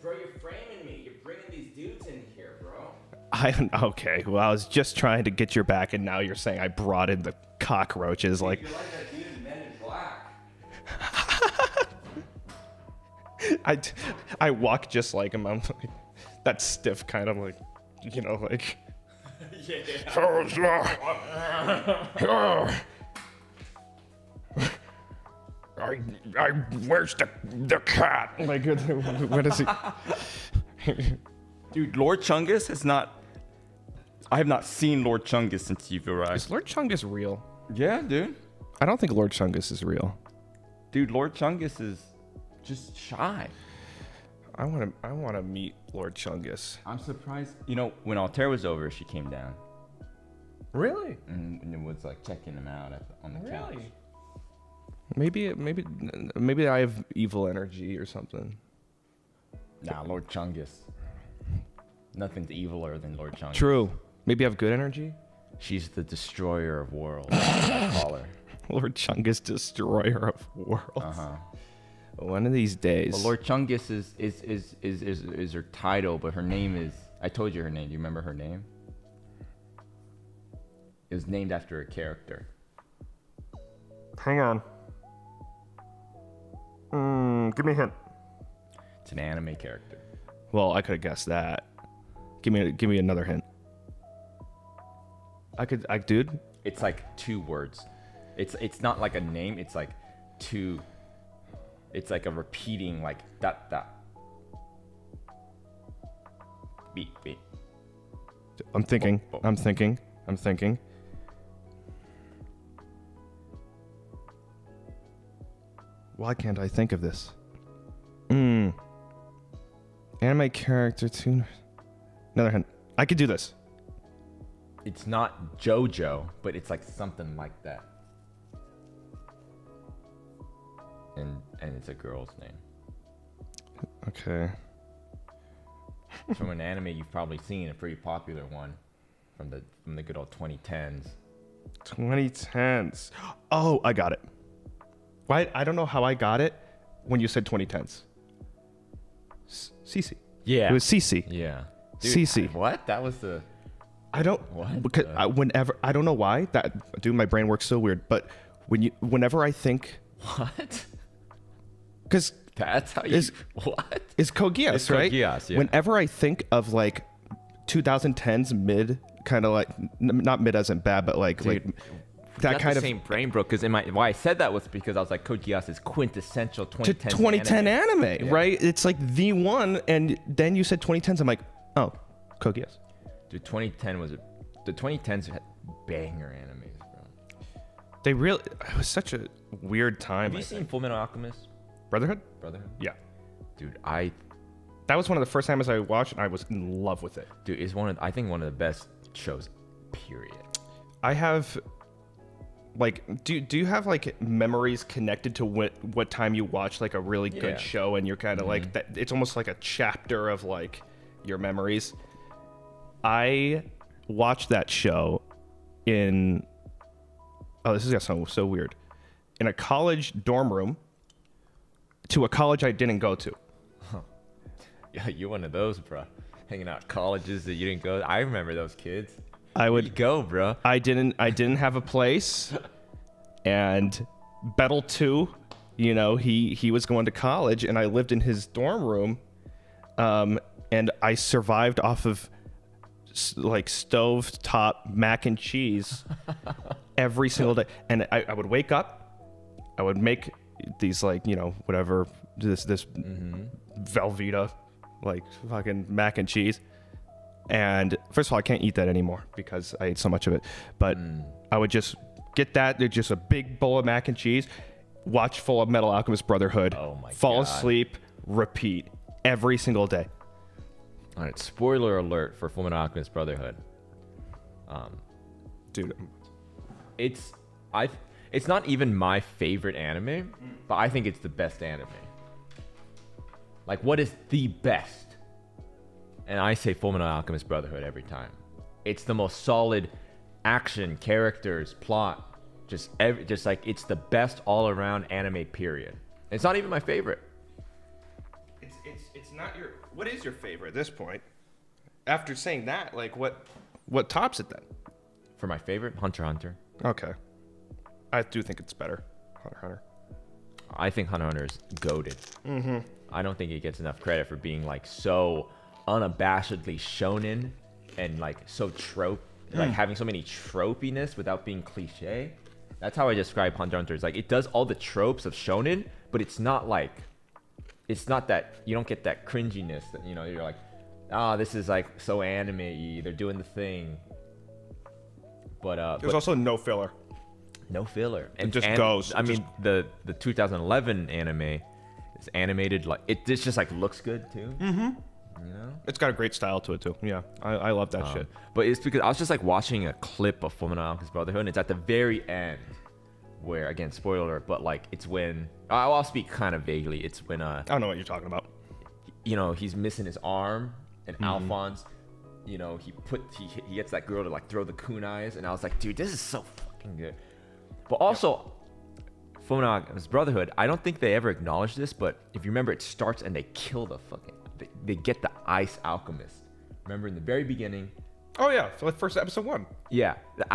Bro, you're framing me. You're bringing these dudes in here, bro. Okay. Well, I was just trying to get your back, and now you're saying I brought in the cockroaches. Like, You're like that dude in Men in Black. I walk just like him. I'm like that stiff kind of like, like. Where's the cat? Like, what is he? Dude, Lord Chungus has not. I have not seen Lord Chungus since you've arrived. Is Lord Chungus real? Yeah, dude. I don't think Lord Chungus is real. Dude, Lord Chungus is just shy. I want to meet Lord Chungus. I'm surprised. You know, when Altair was over, she came down Really? and it was like checking him out on the couch. Maybe I have evil energy or something. Nah, Lord Chungus. Nothing's eviler than Lord Chungus. True. Maybe I have good energy. She's the destroyer of worlds. I call her. Lord Chungus, destroyer of worlds. Uh-huh. One of these days. Well, Lord Chungus is her title, but her name is. I told you her name. Do you remember her name? It was named after a character. Hang on. Give me a hint. It's an anime character. Well, I could have guessed that. Give me another hint. Dude. It's like 2 words. It's not like a name. It's like 2. It's like a repeating like that. Beat. I'm thinking. Boom. I'm thinking. Why can't I think of this? Anime character tuner. Another hint. I could do this. It's not JoJo, but it's like something like that. And it's a girl's name. Okay. It's from an anime you've probably seen, a pretty popular one from the good old 2010s. 2010s. Oh, I got it. Why? I don't know how I got it when you said 2010s. CC. Yeah. It was CC. Yeah. CC. What? That was the. I don't. What Because the- whenever I don't know why that. Dude, my brain works so weird. But Whenever I think, What? because That's how you. What? it's Code Geass, It's Code right? Geass, yeah. Whenever I think of like 2010s mid, kind of like not mid as in bad, but like that kind the of same brain, bro. Because why I said that was because I was like, Code Geass is quintessential 2010 2010 anime, Yeah. right? It's like the one, and then you said 2010s. I'm like, oh, Code Geass. Dude, 2010 was the 2010s had banger animes, bro. They really, it was such a weird time. Have you seen Fullmetal Alchemist Brotherhood? Brotherhood? Yeah. Dude, That was one of the first times I watched, and I was in love with it. Dude, it's I think one of the best shows, period. I have, like, do you have like memories connected to what time you watched like a really good Yeah. show, and you're kind of like that? It's almost like a chapter of like your memories. I watched that show in, oh, this is gonna sound so weird, in a college dorm room to a college I didn't go to. Yeah, you're one of those, bro. Hanging out at colleges that you didn't go. I remember those kids. I Where'd would you go, bro? I didn't have a place, and Bettel too, you know, he was going to college, and I lived in his dorm room, and I survived off of like stovetop mac and cheese every single day. And I would wake up, I would make these like, you know, whatever, this Velveeta, like fucking mac and cheese. And first of all, I can't eat that anymore because I ate so much of it. But I would just get that, just a big bowl of mac and cheese, watch Full Metal Alchemist Brotherhood, Oh my fall God. asleep, repeat every single day. All right, spoiler alert for Fullmetal Alchemist Brotherhood. Dude, It's not even my favorite anime, but I think it's the best anime. Like, what is the best? And I say Fullmetal Alchemist Brotherhood every time. It's the most solid action, characters, plot, just like it's the best all around anime. Period. It's not even my favorite. it's not your. What is your favorite at this point? After saying that, like what tops it then? For my favorite, Hunter x Hunter. Okay, I do think it's better. Hunter x Hunter. I think Hunter x Hunter is goated. Mm-hmm. I don't think it gets enough credit for being like so unabashedly shonen and like so trope, like having so many tropiness without being cliche. That's how I describe Hunter x Hunter. It's like it does all the tropes of shonen, but it's not that you don't get that cringiness that, you know, you're like, this is like so anime-y, they're doing the thing. But There's also no filler. no filler. It just goes. I mean, the 2011 anime is animated like it just like looks good too. Mm-hmm. You know, It's got a great style to it too. Yeah, I love that shit. but it's because I was just like watching a clip of Fullmetal Alchemist Brotherhood, and it's at the very end where, again, spoiler alert, but like it's when I'll speak kind of vaguely. It's when I don't know what you're talking about. you know, he's missing his arm, and Alphonse, you know, he gets that girl to like throw the kunais, and I was like, dude, this is so fucking good. But also, Fullmetal Alchemist Brotherhood, I don't think they ever acknowledged this, but if you remember, it starts and they kill the fucking, they get the ice alchemist. Remember in the very beginning? Oh yeah, so like first episode 1. Yeah, the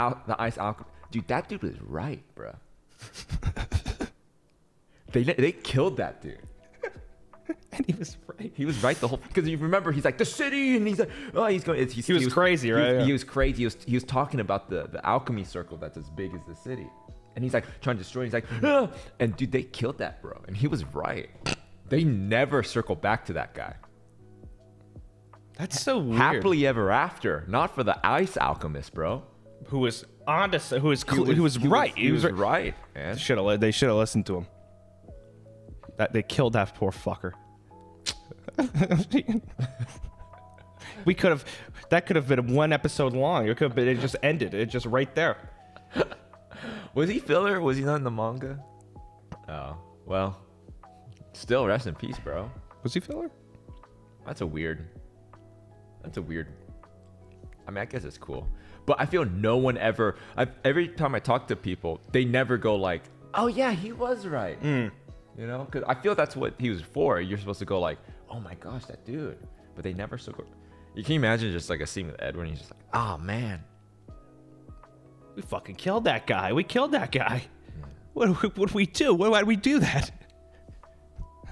ice alchemist. Dude, that dude was right, bro. They killed that dude. And he was right. He was right the whole, because you remember he's like the city, and he's like, oh, he's going. He was crazy, right? He was crazy. He was talking about the alchemy circle that's as big as the city, and he's like trying to destroy it. He's like, and dude, they killed that bro, and he was right. They never circle back to that guy. That's so weird. Happily ever after, not for the ice alchemist, bro. Who was honest? Who was right? He was right, man. They should have listened to him. That they killed that poor fucker. We could have. That could have been 1 episode long. It could have been. It just ended. It just right there. Was he filler? Was he not in the manga? Oh, well. Still, rest in peace, bro. Was he filler? That's a weird. I mean, I guess it's cool, but I feel no one ever. Every time I talk to people, they never go like, "Oh yeah, he was right." You know, because I feel that's what he was for. You're supposed to go like, "Oh my gosh, that dude," but they never so. You can imagine just like a scene with Edward, and he's just like, "Oh man, We fucking killed that guy. We killed that guy." What would we do? Why'd we do that?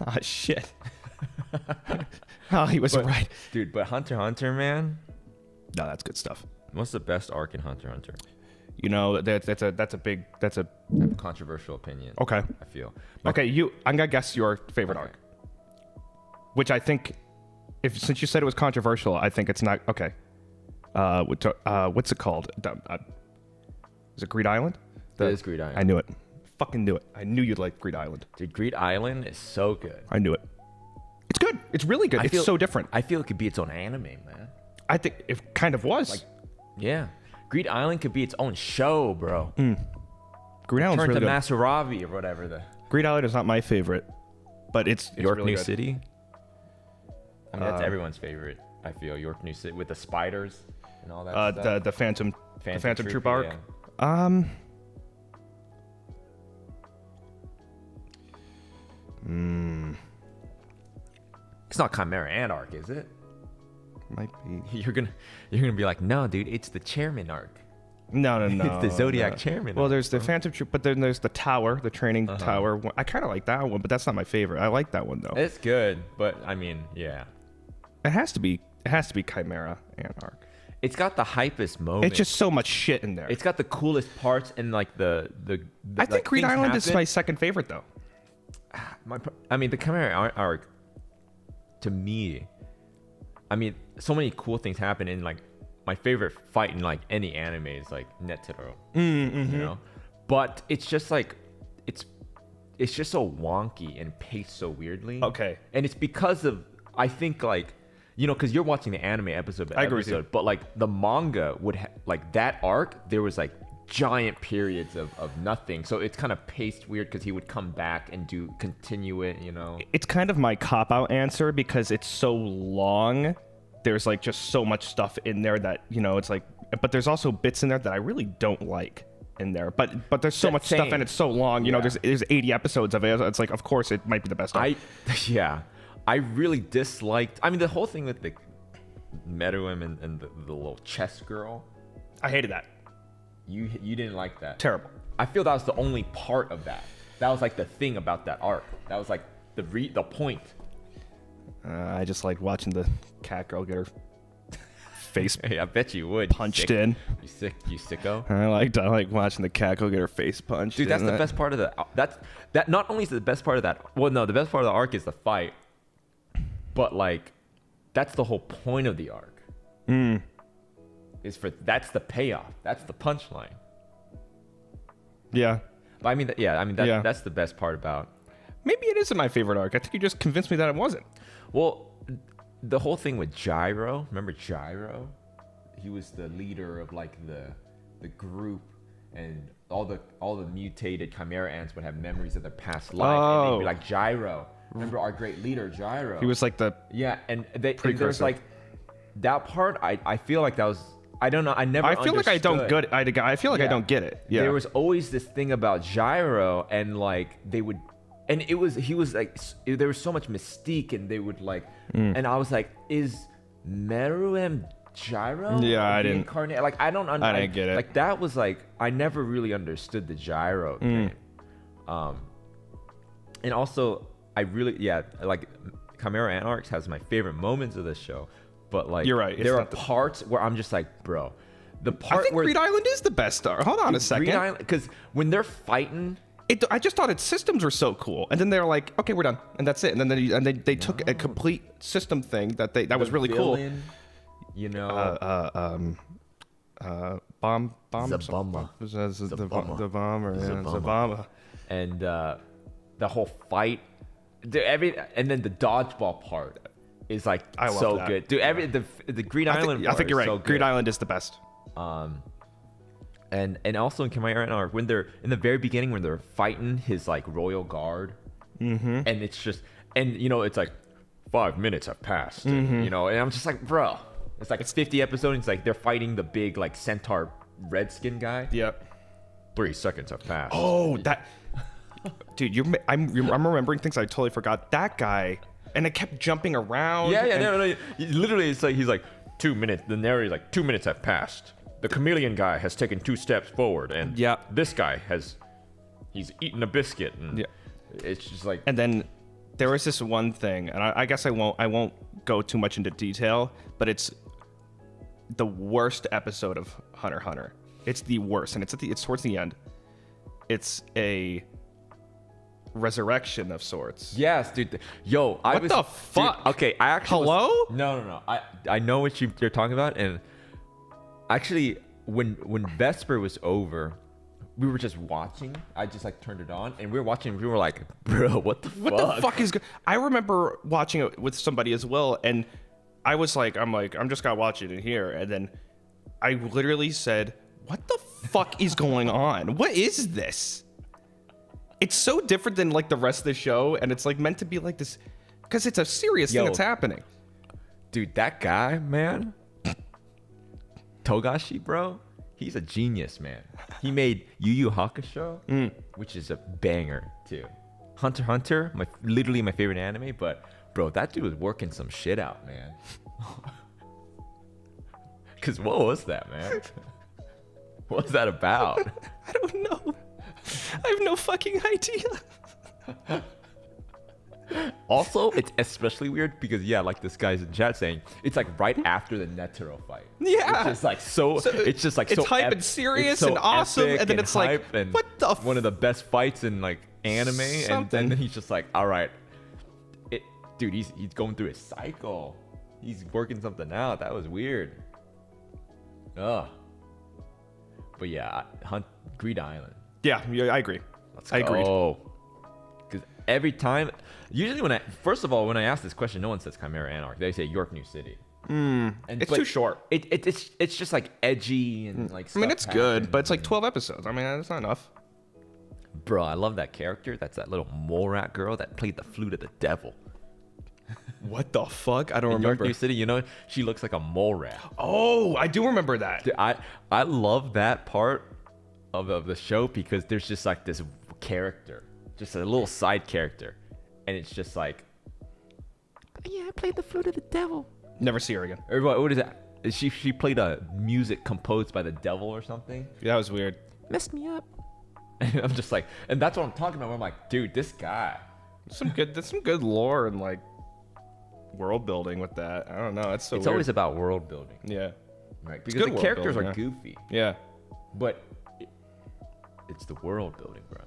Oh, shit. Oh, he was right. Dude, but Hunter x Hunter, man. No, that's good stuff. What's the best arc in Hunter x Hunter? You know, that's a I have a controversial opinion. Okay. I feel. Okay, I'm gonna guess your favorite arc. Which I think, since you said it was controversial, I think it's not okay. What's it called? Is it Greed Island? It is Greed Island. I knew it. Fucking knew it. I knew you'd like Greed Island. Dude, Greed Island is so good. I knew it. It's good. It's really good. It's so different. I feel it could be its own anime, man. I think it kind of was. Like, yeah. Greed Island could be its own show, bro. Greed Island's Turn really to good. Masarabi or whatever. Greed Island is not my favorite, but it's York really New good. City. I mean, that's everyone's favorite. I feel York New City with the spiders and all that stuff. The Phantom Troop arc. Yeah. It's not Chimera Ant arc, is it? Might be. You're gonna be like, no, dude, it's the chairman arc. No. It's the Zodiac chairman. Well, arc, there's the bro. Phantom Troop, but then there's the tower, the training tower. I kind of like that one, but that's not my favorite. I like that one though. It's good, but I mean, yeah. It has to be Chimera Ant arc. It's got the hypest moment. It's just so much shit in there. It's got the coolest parts and like the I think like, Greed things Island is happen. my second favorite though. I mean, the Chimera arc, to me, I mean, so many cool things happen in like my favorite fight in like any anime is like Netero, you know, but it's just like it's just so wonky and paced so weirdly. Okay. And it's because of I think like you know because you're watching the anime episode by I agree with you. episode, but like the manga would like that arc there was like giant periods of nothing, so it's kind of paced weird because he would come back and continue it, you know. It's kind of my cop-out answer because it's so long. There's like just so much stuff in there that, you know, it's like, but there's also bits in there that I really don't like in there. But there's so much stuff and it's so long. You know, there's 80 episodes of it. It's like, of course, it might be the best. I really disliked. I mean, the whole thing with the Meruem and the little chess girl. I hated that. You didn't like that. Terrible. I feel that was the only part of that. That was like the thing about that arc. That was like the point. I just like watching the cat girl get her face Hey, I bet you would. punched in. You sicko. I like watching the cat girl get her face punched. Dude, that's the best part of that not only is it the best part of that. Well, no, the best part of the arc is the fight. But like, that's the whole point of the arc. That's the payoff. That's the punchline. Yeah. But I mean, that's the best part about. Maybe it isn't my favorite arc. I think you just convinced me that it wasn't. Well, the whole thing with Gyro. Remember Gyro? He was the leader of like the group, and all the mutated Chimera ants would have memories of their past life, and they'd be like Gyro. Remember our great leader Gyro? He was like the and there's like that part. I feel like that was. I don't know. I never. I feel like I don't understood. get. I feel like I don't get it. Yeah. There was always this thing about Gyro, and like they would, and he was like there was so much mystique, and they would like, and I was like, is Meruem Gyro? Yeah, I didn't. Incarnate? Like I didn't get it. Like that was like I never really understood the Gyro thing. And also I really like Chimera Ant arcs has my favorite moments of this show. But like, you're right. There are parts where I'm just like, bro, the part I think where Greed Island is the best star. Hold on a second. Greed Island, because when they're fighting, I just thought its systems were so cool, and then they're like, okay, we're done, and that's it. And then they took a complete system thing that was really villain, cool. You know, bomb. Zabama. The bomber. Yeah, Zabama. And the whole fight, and then the dodgeball part. Is like so that. Good, dude. The Greed Island. I think you're right. So Greed Island is the best. And also in Chimera Ant when they're in the very beginning when they're fighting his like royal guard, and it's just you know it's like 5 minutes have passed, and, you know, and I'm just like, bro, it's like it's 50 episodes. And it's like they're fighting the big like centaur redskin guy. Yep. 3 seconds have passed. Oh, that dude, I'm remembering things I totally forgot. That guy. And it kept jumping around. No. Literally, it's like he's like 2 minutes. The narrator's like 2 minutes have passed. The chameleon guy has taken 2 steps forward, and this guy he's eating a biscuit. And it's just like. And then there was this one thing, and I guess I won't go too much into detail, but it's the worst episode of Hunter x Hunter. It's the worst, and it's towards the end. It's a resurrection of sorts. Yes, dude. Yo, what the fuck? Dude, okay, I actually. Hello? No. I know what you're talking about, and actually, when Vesper was over, we were just watching. I just like turned it on, and we were watching. We were like, bro, what the fuck is? I remember watching it with somebody as well, and I was like, I'm just gonna watch it in here, and then I literally said, what the fuck is going on? What is this? It's so different than like the rest of the show, and it's like meant to be like this because it's a serious thing that's happening. Dude, that guy, man, Togashi, bro, he's a genius, man. He made Yu Yu Hakusho, which is a banger too. Hunter x Hunter, literally my favorite anime, but bro, that dude was working some shit out, man. Cause what was that, man? What's that about? I don't know. I have no fucking idea. Also, it's especially weird because like this guy's in chat saying it's like right after the Netero fight. Yeah, it's just like it's just like it's so hype and serious and awesome, and then it's like what the one of the best fights in like anime, and then he's just like, all right, dude, he's going through his cycle, he's working something out. That was weird. Ugh. But yeah, Greed Island. Yeah, I agree. I agree. Because every time, usually when I ask this question, no one says Chimera Anarch. They say York New City. It's too short. It's just like edgy and like. I mean, it's good, but it's like 12 episodes. I mean, that's not enough. Bro, I love that character. That's that little mole rat girl that played the flute of the devil. What the fuck? I don't remember. York New City, you know, she looks like a mole rat. Oh, I do remember that. Dude, I love that part of the show because there's just like this character, just a little side character, and it's just like, yeah, I played the flute of the devil. Never see her again. Or what is that? She played a music composed by the devil or something. Yeah, that was weird. Messed me up. And I'm just like, and that's what I'm talking about. I'm like, dude, this guy. There's some good lore and like world building with that. I don't know. It's weird. Always about world building. Yeah. Right. Because the characters are goofy. Yeah. But it's the world building, bro.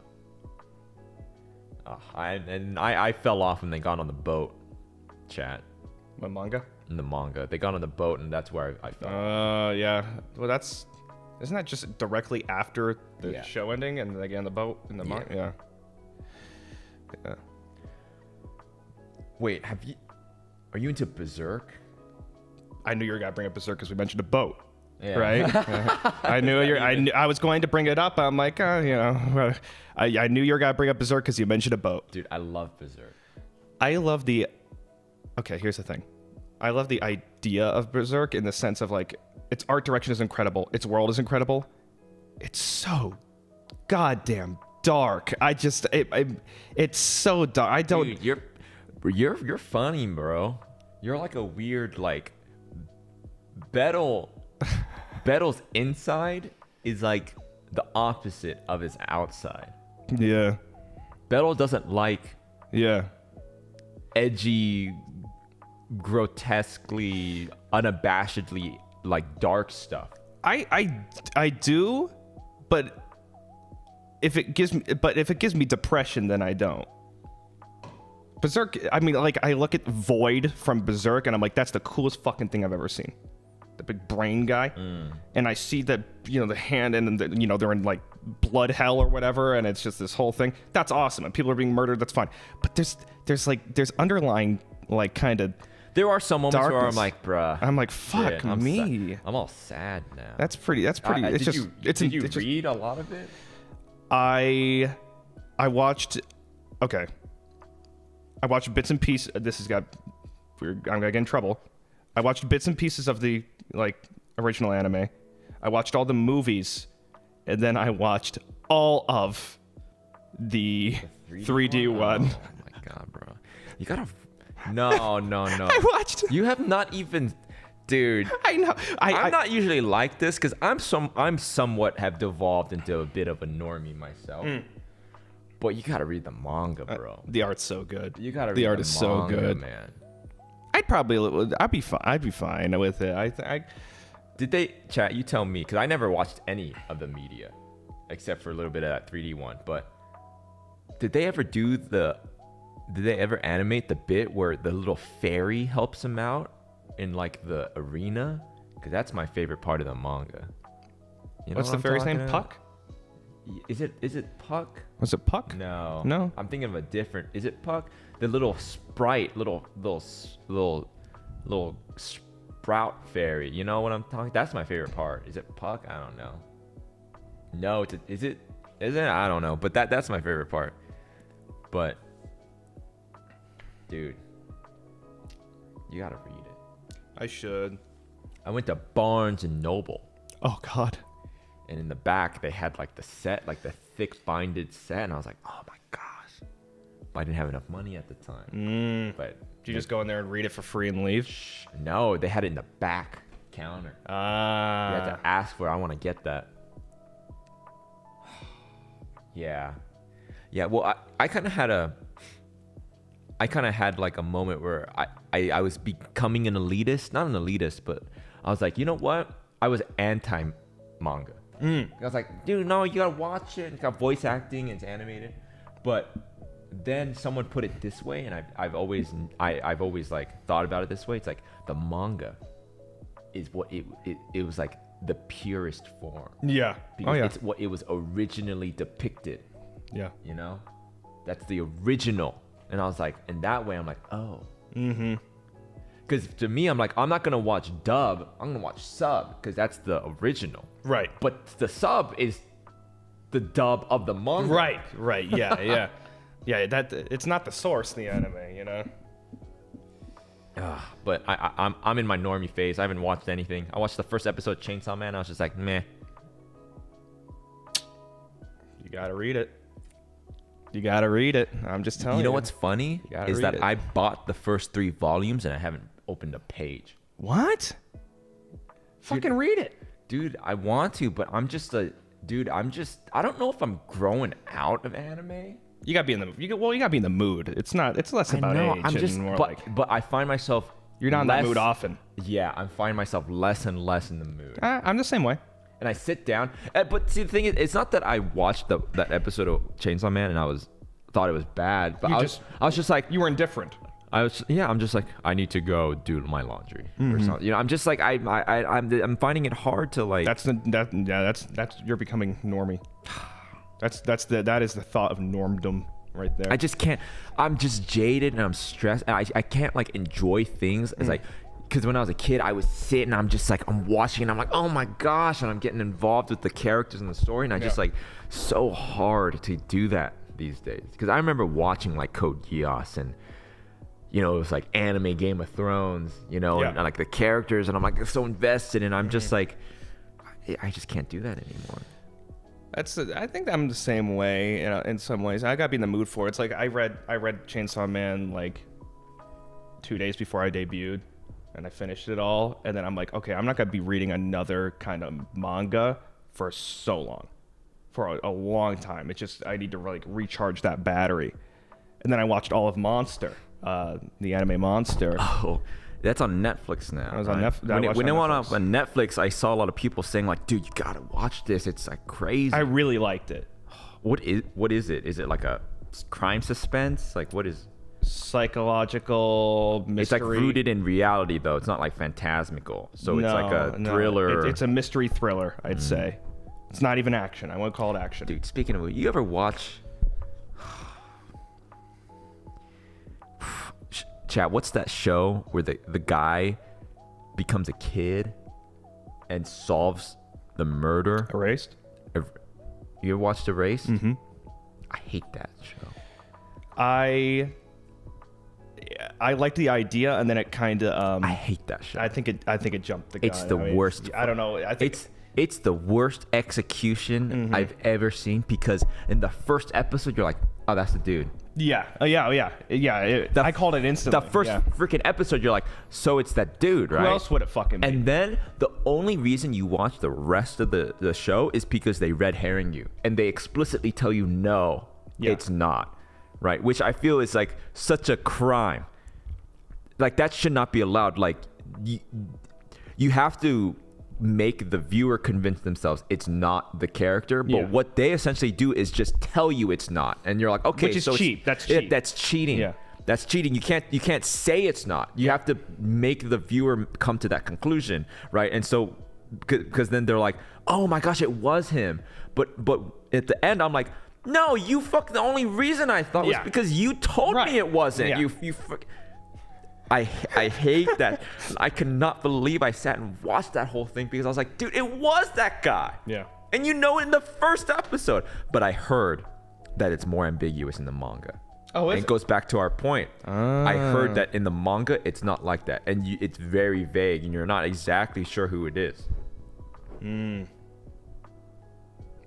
I fell off when they got on the boat. Chat. My manga? In the manga, they got on the boat, and that's where I fell. Yeah. Well, isn't that just directly after the show ending and they get on the boat in the manga? Yeah. Wait, are you into Berserk? I knew you were gonna bring up Berserk because we mentioned a boat. Yeah. Right? I was going to bring it up. I'm like, I knew you were gonna bring up Berserk because you mentioned a boat. Dude, I love Berserk. Here's the thing. I love the idea of Berserk in the sense of like, its art direction is incredible. Its world is incredible. It's so goddamn dark. It's so dark. I don't. Dude, you're funny, bro. You're like a weird like Bettle's inside is like the opposite of his outside. Yeah. Bettle doesn't like edgy, grotesquely, unabashedly like dark stuff. I do, but if it gives me depression, then I don't. Berserk, I mean, like, I look at Void from Berserk and I'm like, that's the coolest fucking thing I've ever seen. The big brain guy. And I see that, the hand and then, they're in like blood hell or whatever. And it's just this whole thing. That's awesome. And people are being murdered. That's fine. But there's underlying like kind of. There are some moments darkness. where I'm like, bruh. I'm like, fuck me. I'm all sad now. That's pretty. Did you read a lot of it? I watched. Okay. I watched bits and pieces. I'm gonna get in trouble. I watched bits and pieces of the like original anime. I watched all the movies, and then I watched all of the 3D one. Oh my god, bro! You gotta. No. I watched. You have not even, dude. I know. I'm not usually like this because I'm somewhat have devolved into a bit of a normie myself. But you gotta read the manga, bro. The art's so good. You gotta read the art the is so manga, good, man. I'd be fine with it. Did they chat? You tell me, because I never watched any of the media, except for a little bit of that 3D one. But did they ever animate the bit where the little fairy helps him out in like the arena? Because that's my favorite part of the manga. You know What's what the I'm fairy's talking name? about? Puck? Is it Puck? Was it Puck? No. I'm thinking of a different. Is it Puck? The little sprite, little sprout fairy. You know what I'm talking? That's my favorite part. Is it Puck? I don't know. No, is it? I don't know. But that's my favorite part. But dude, you gotta read it. I should. I went to Barnes and Noble. Oh God. And in the back they had like the set, like the thick binded set, and I was like, oh my gosh. But I didn't have enough money at the time. But did you just go in there and read it for free and leave? No, they had it in the back counter. You had to ask for it. I want to get that. Yeah. Well, I kind of had like a moment where I was becoming an elitist, not an elitist, but I was like, you know what? I was anti-manga. I was like, dude, no, you gotta watch it. It's got voice acting, it's animated. But then someone put it this way, and I've always like thought about it this way. It's like the manga is what it was like the purest form. Yeah. Because it's what it was originally depicted. Yeah. You know? That's the original. And I was like, in that way, I'm like, oh. Mm-hmm. Because to me, I'm like, I'm not going to watch dub. I'm going to watch sub because that's the original. Right. But the sub is the dub of the manga. Right. Yeah. Yeah, it's not the source, the anime, you know? But I'm in my normie phase. I haven't watched anything. I watched the first episode of Chainsaw Man. I was just like, meh. You got to read it. I'm just telling you. You know what's funny? Is that I bought the first 3 volumes and I haven't opened a page. What? Fucking read it. Dude, I want to, but I don't know if I'm growing out of anime. You gotta be in the mood. It's less about age and more but I find myself you're not in that mood often. Yeah, I find myself less and less in the mood. I'm the same way. And I sit down, but see, the thing is, it's not that I watched that episode of Chainsaw Man and I thought it was bad, but I was just like, you were indifferent. I'm just like, I need to go do my laundry or something. You know, I'm just like, I'm finding it hard to like. That's you're becoming normie. That is the thought of normdom right there. I just can't. I'm just jaded and I'm stressed. And I can't like enjoy things as like, because when I was a kid, I was sitting, I'm just like, I'm watching and I'm like, oh my gosh, and I'm getting involved with the characters and the story, and I just like, so hard to do that these days. Because I remember watching like Code Geass and, you know, it was like anime Game of Thrones, you know, and like the characters, and I'm like so invested, and I'm just like, I just can't do that anymore. I think I'm the same way in some ways. I gotta be in the mood for it. It's like I read Chainsaw Man like 2 days before I debuted, and I finished it all, and then I'm like, okay, I'm not gonna be reading another kind of manga for so long, for a long time. It's just I need to like recharge that battery, and then I watched all of Monster, the anime Monster. Oh. That's on Netflix now. I was on Netflix. When it went on Netflix, I saw a lot of people saying like, "Dude, you gotta watch this. It's like crazy." I really liked it. What is it? Is it like a crime suspense? Like what is? Psychological mystery. It's like rooted in reality, though. It's not like phantasmical. So it's like a thriller. It's a mystery thriller, I'd say. It's not even action. I wouldn't call it action. Dude, speaking of, you ever watch? Chat, what's that show where the guy becomes a kid and solves the murder? Erased? You ever watched Erased? Mm-hmm. I hate that show. I liked the idea, and then it kind of. I hate that show. I think it jumped the gun. It's the worst. I don't know. I think it's the worst execution I've ever seen, because in the first episode you're like, oh, that's the dude. Yeah. I called it instantly. The first freaking episode, you're like, so it's that dude, right? Who else would it fucking be? And then the only reason you watch the rest of the show is because they red herring you, and they explicitly tell you no. it's not, right? Which I feel is like such a crime. Like that should not be allowed. Like you have to make the viewer convince themselves it's not the character, but what they essentially do is just tell you it's not, and you're like, okay, which is so cheap. That's cheap. Yeah, that's cheating. Yeah. That's cheating. You can't say it's not. You have to make the viewer come to that conclusion, right? And so, because then they're like, oh my gosh, it was him. But at the end, I'm like, no, you fuck. The only reason I thought was because you told me it wasn't. Yeah. You fuck. I hate that. I cannot believe I sat and watched that whole thing because I was like, dude, it was that guy. Yeah. And you know it in the first episode. But I heard that it's more ambiguous in the manga. Oh, and it goes back to our point. I heard that in the manga, it's not like that. And it's very vague, and you're not exactly sure who it is.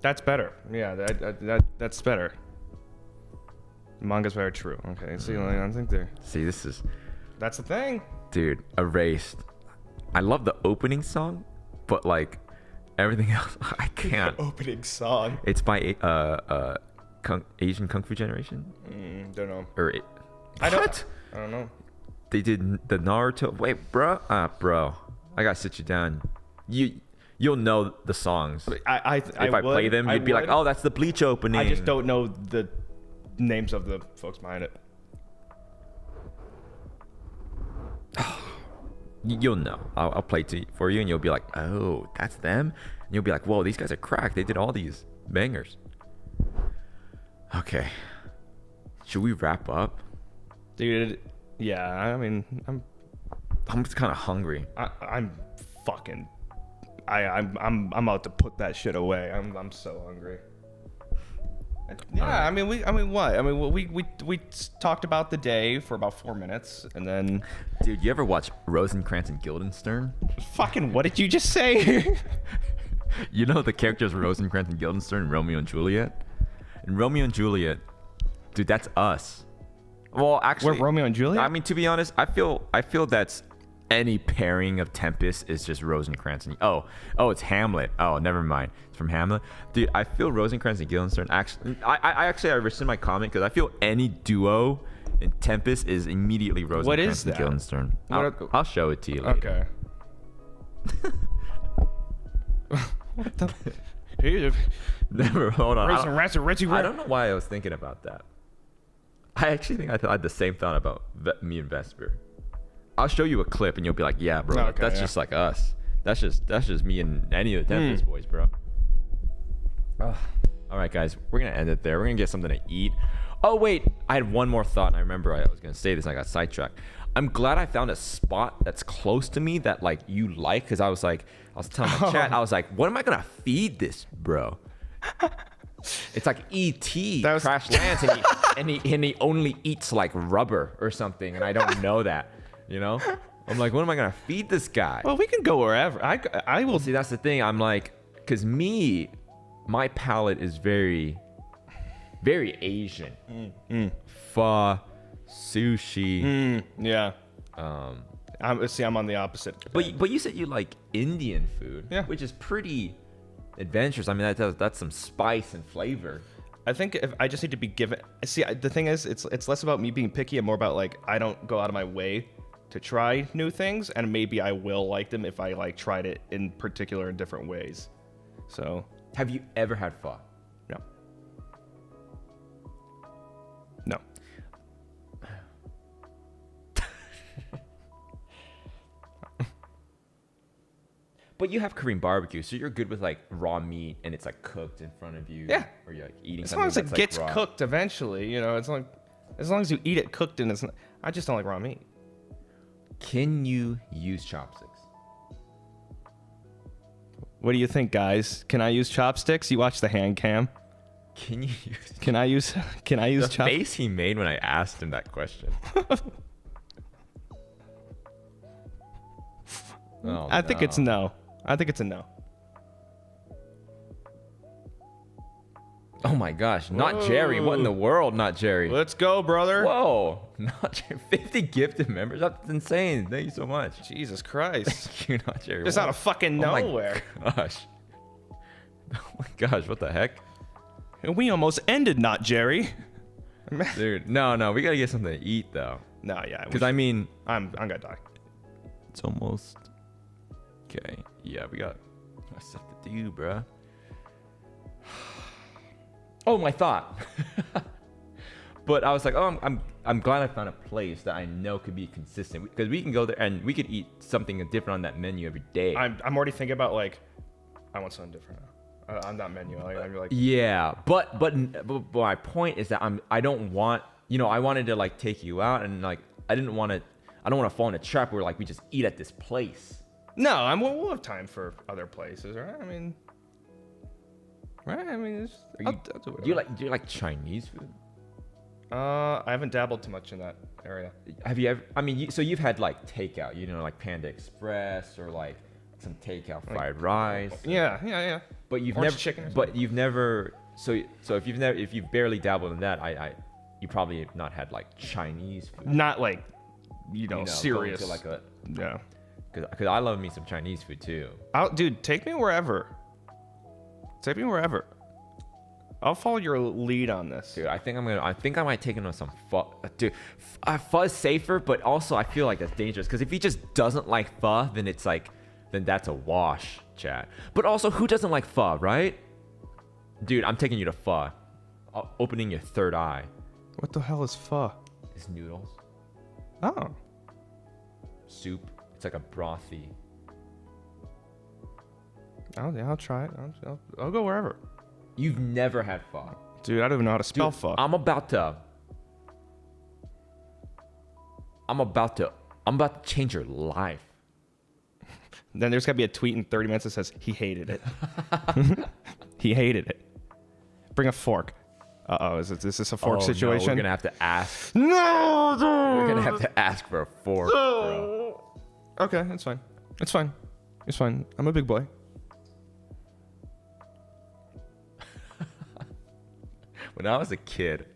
That's better. Yeah, that's better. Manga's very true. Okay, see, I think they're... See, this is... That's the thing. Dude, Erased. I love the opening song, but, like, everything else, I can't. Opening song. It's by Asian Kung Fu Generation? Don't know. Or I don't know. They did the Naruto. Wait, bro. Bro. I gotta sit you down. You'll know the songs. If I play them, you'd be like, oh, that's the Bleach opening. I just don't know the names of the folks behind it. You'll know. I'll play it for you, and you'll be like, oh, that's them? And you'll be like, whoa, these guys are cracked. They did all these bangers. Okay. Should we wrap up? Dude, yeah, I mean, I'm kind of hungry. I'm about to put that shit away. I'm so hungry. Yeah, right. I mean what? I mean, we talked about the day for about 4 minutes, and then... Dude, you ever watch Rosencrantz and Guildenstern? Fucking, what did you just say? You know the characters Rosencrantz and Guildenstern in Romeo and Juliet? In Romeo and Juliet, dude, that's us. Well, actually... We're Romeo and Juliet? I mean, to be honest, I feel that's... Any pairing of Tempest is just Rosencrantz and... Oh, it's Hamlet. Oh, never mind. It's from Hamlet. Dude, I feel Rosencrantz and Guildenstern... Actually, I rescind my comment because I feel any duo in Tempest is immediately Rosencrantz and Guildenstern. I'll show it to you later. Okay. What the... Never, hold on. I don't know why I was thinking about that. I actually think I had the same thought about me and Vesper. I'll show you a clip and you'll be like, yeah, bro, that's just like us. That's just me and any of the Tempest boys, bro. All right, guys, we're going to end it there. We're going to get something to eat. Oh, wait, I had one more thought. And I remember I was going to say this and I got sidetracked. I'm glad I found a spot that's close to me that like you like. Cause I was telling my chat, I was like, what am I going to feed this, bro? It's like E.T. Crash Lands and he only eats like rubber or something. And I don't know that. You know, I'm like, what am I gonna feed this guy? Well, we can go wherever. I will. See, that's the thing. I'm like, cause my palate is very, very Asian. Pho, sushi. Yeah. I'm on the opposite. But you said you like Indian food, which is pretty adventurous. I mean, that's some spice and flavor. I think if I just need to be given. See, the thing is, it's less about me being picky and more about like I don't go out of my way to try new things, and maybe I will like them if I like tried it in particular in different ways. So, have you ever had pho? No. No. But you have Korean barbecue, so you're good with like raw meat and it's like cooked in front of you. Yeah. Or you're like eating. As long as it gets raw. cooked eventually, you know, it's like as long as you eat it cooked and it's not, I just don't like raw meat. Can you use chopsticks? What do you think, guys? Can I use chopsticks? You watch the hand cam. Can you use? Can I use the face he made when I asked him that question. I think it's no. I think it's a no. Oh my gosh, not Jerry. What in the world, not Jerry? Let's go, brother. Whoa, not Jerry. 50 gifted members. That's insane. Thank you so much. Jesus Christ. Thank you, not Jerry. It's out of fucking nowhere. Oh my gosh. Oh my gosh, what the heck? We almost ended, not Jerry. Dude, no, we gotta get something to eat though. No, yeah. Because I mean, I'm gonna die. it's almost okay. Yeah, we got stuff to do, bruh. Oh, my thought. But I was like, oh, I'm glad I found a place that I know could be consistent, because we can go there and we could eat something different on that menu every day. I'm already thinking about like, I want something different now. On that menu, I'm like, yeah, but my point is that I don't want, I wanted to like take you out, and like I don't want to fall in a trap where like we just eat at this place. no, we'll have time for other places, right? I mean, I'll do Do you like Chinese food? I haven't dabbled too much in that area. Have you ever? I mean, so you've had like takeout, like Panda Express or like some takeout fried rice. Yeah. But you've Orange never. chicken or But you've never. So if you've barely dabbled in that, you probably have not had like Chinese food. Not like, Going serious. to like Yeah. Because I love me some Chinese food too. Dude, take me wherever. I'll follow your lead on this. Dude, I think I might take him on some pho. Dude, pho is safer, but also I feel like that's dangerous, because if he just doesn't like pho, then it's like, then that's a wash, chat. But also, who doesn't like pho, right? Dude, I'm taking you to pho. Opening your third eye. What the hell is pho? It's noodles, Oh. soup. It's like a brothy. I'll try it. I'll go wherever. You've never had pho. Dude, I don't even know how to spell pho. I'm about to change your life. Then there's gotta be a tweet in 30 minutes that says he hated it. He hated it. Bring a fork. Uh-oh, is this a fork situation? No, we're gonna have to ask. No, dude! We're gonna have to ask for a fork, bro. Okay, it's fine. It's fine. I'm a big boy. When I was a kid,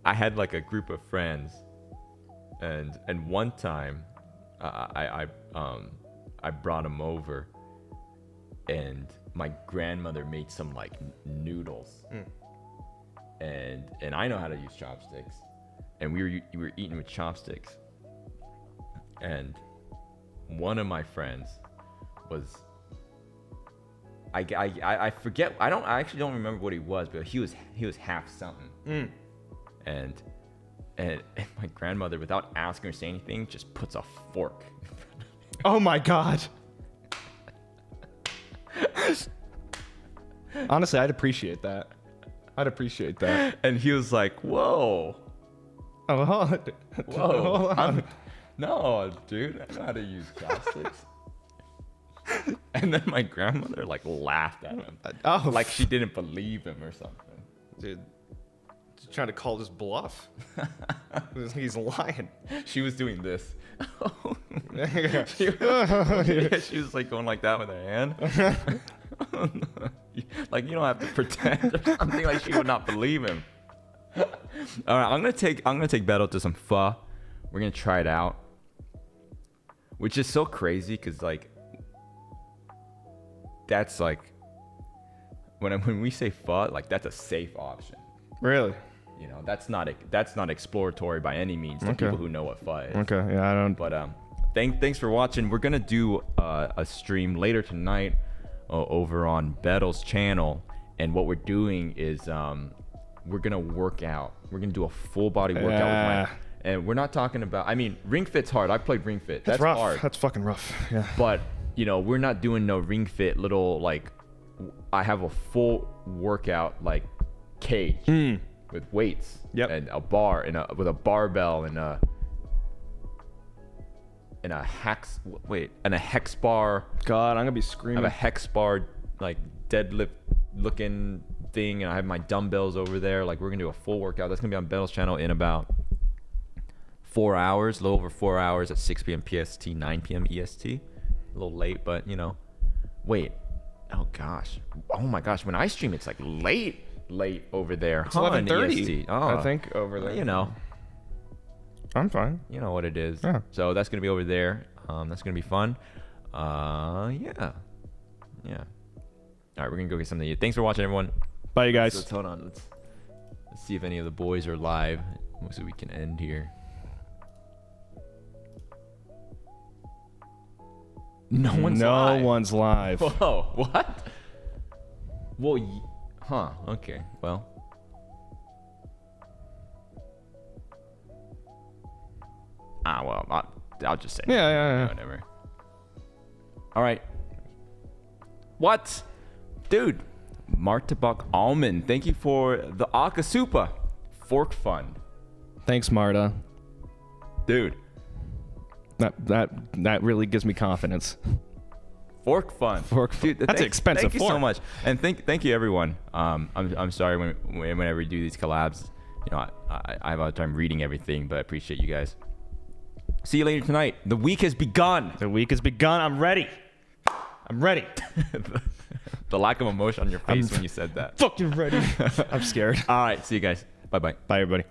I had like a group of friends, and one time, I brought them over, and my grandmother made some like noodles, and I know how to use chopsticks, and we were eating with chopsticks, and one of my friends was. I forget. I actually don't remember what he was, but he was half something. And my grandmother, without asking or saying anything, just puts a fork. Oh my god. Honestly, I'd appreciate that. And he was like, "Whoa, Oh, whoa, no, dude, I know how to use chopsticks." And then my grandmother like laughed at him. Like she didn't believe him or something. Dude, trying to call this bluff. He's lying. She was doing this. She was like going like that with her hand. Like, you don't have to pretend or something. Like, she would not believe him. All right, I'm gonna take Beto to some pho. We're gonna try it out, which is so crazy because like that's like when we say pho, like that's a safe option. Really? That's not exploratory by any means to people who know what pho is. Okay, yeah, I don't. But thanks for watching. We're gonna do a stream later tonight over on Bettel's channel, and what we're doing is we're gonna work out. We're gonna do a full body workout with and we're not talking about. I mean, Ring Fit's hard. I played Ring Fit. That's rough. hard. That's fucking rough. Yeah. But we're not doing no Ring Fit little like. I have a full workout like cage with weights. Yep. And a bar with a barbell and a hex bar. God, I'm gonna be I screaming. have a hex bar like deadlift looking thing, and I have my dumbbells over there. Like, we're gonna do a full workout. That's gonna be on Bettel's channel in about 4 hours, a little over 4 hours at 6 p.m. PST, 9 p.m. EST. A little late, but wait. Oh gosh. Oh my gosh. When I stream, it's like late over there. It's 11:30. EST. I think over there. I'm fine. You know what it is. Yeah. So that's gonna be over there. That's gonna be fun. Yeah. All right, we're gonna go get something to eat. Thanks for watching, everyone. Bye, you guys. Hold on. Let's see if any of the boys are live, so we can end here. No one's live. Whoa, what? Well, huh? Okay, well. Well, I'll just say. Yeah. Whatever. All right. What? Dude, Martabak Almond, thank you for the Akasupa Fork Fund. Thanks, Marta. Dude. That really gives me confidence. Fork Fund. Dude, that's an expensive Thank you so much. And thank you, everyone. I'm sorry whenever we do these collabs, you know, I have a hard time reading everything, but I appreciate you guys. See you later tonight. The week has begun. I'm ready. The lack of emotion on your face when you said that. Fucking ready. I'm scared. All right. See you guys. Bye-bye. Bye, everybody.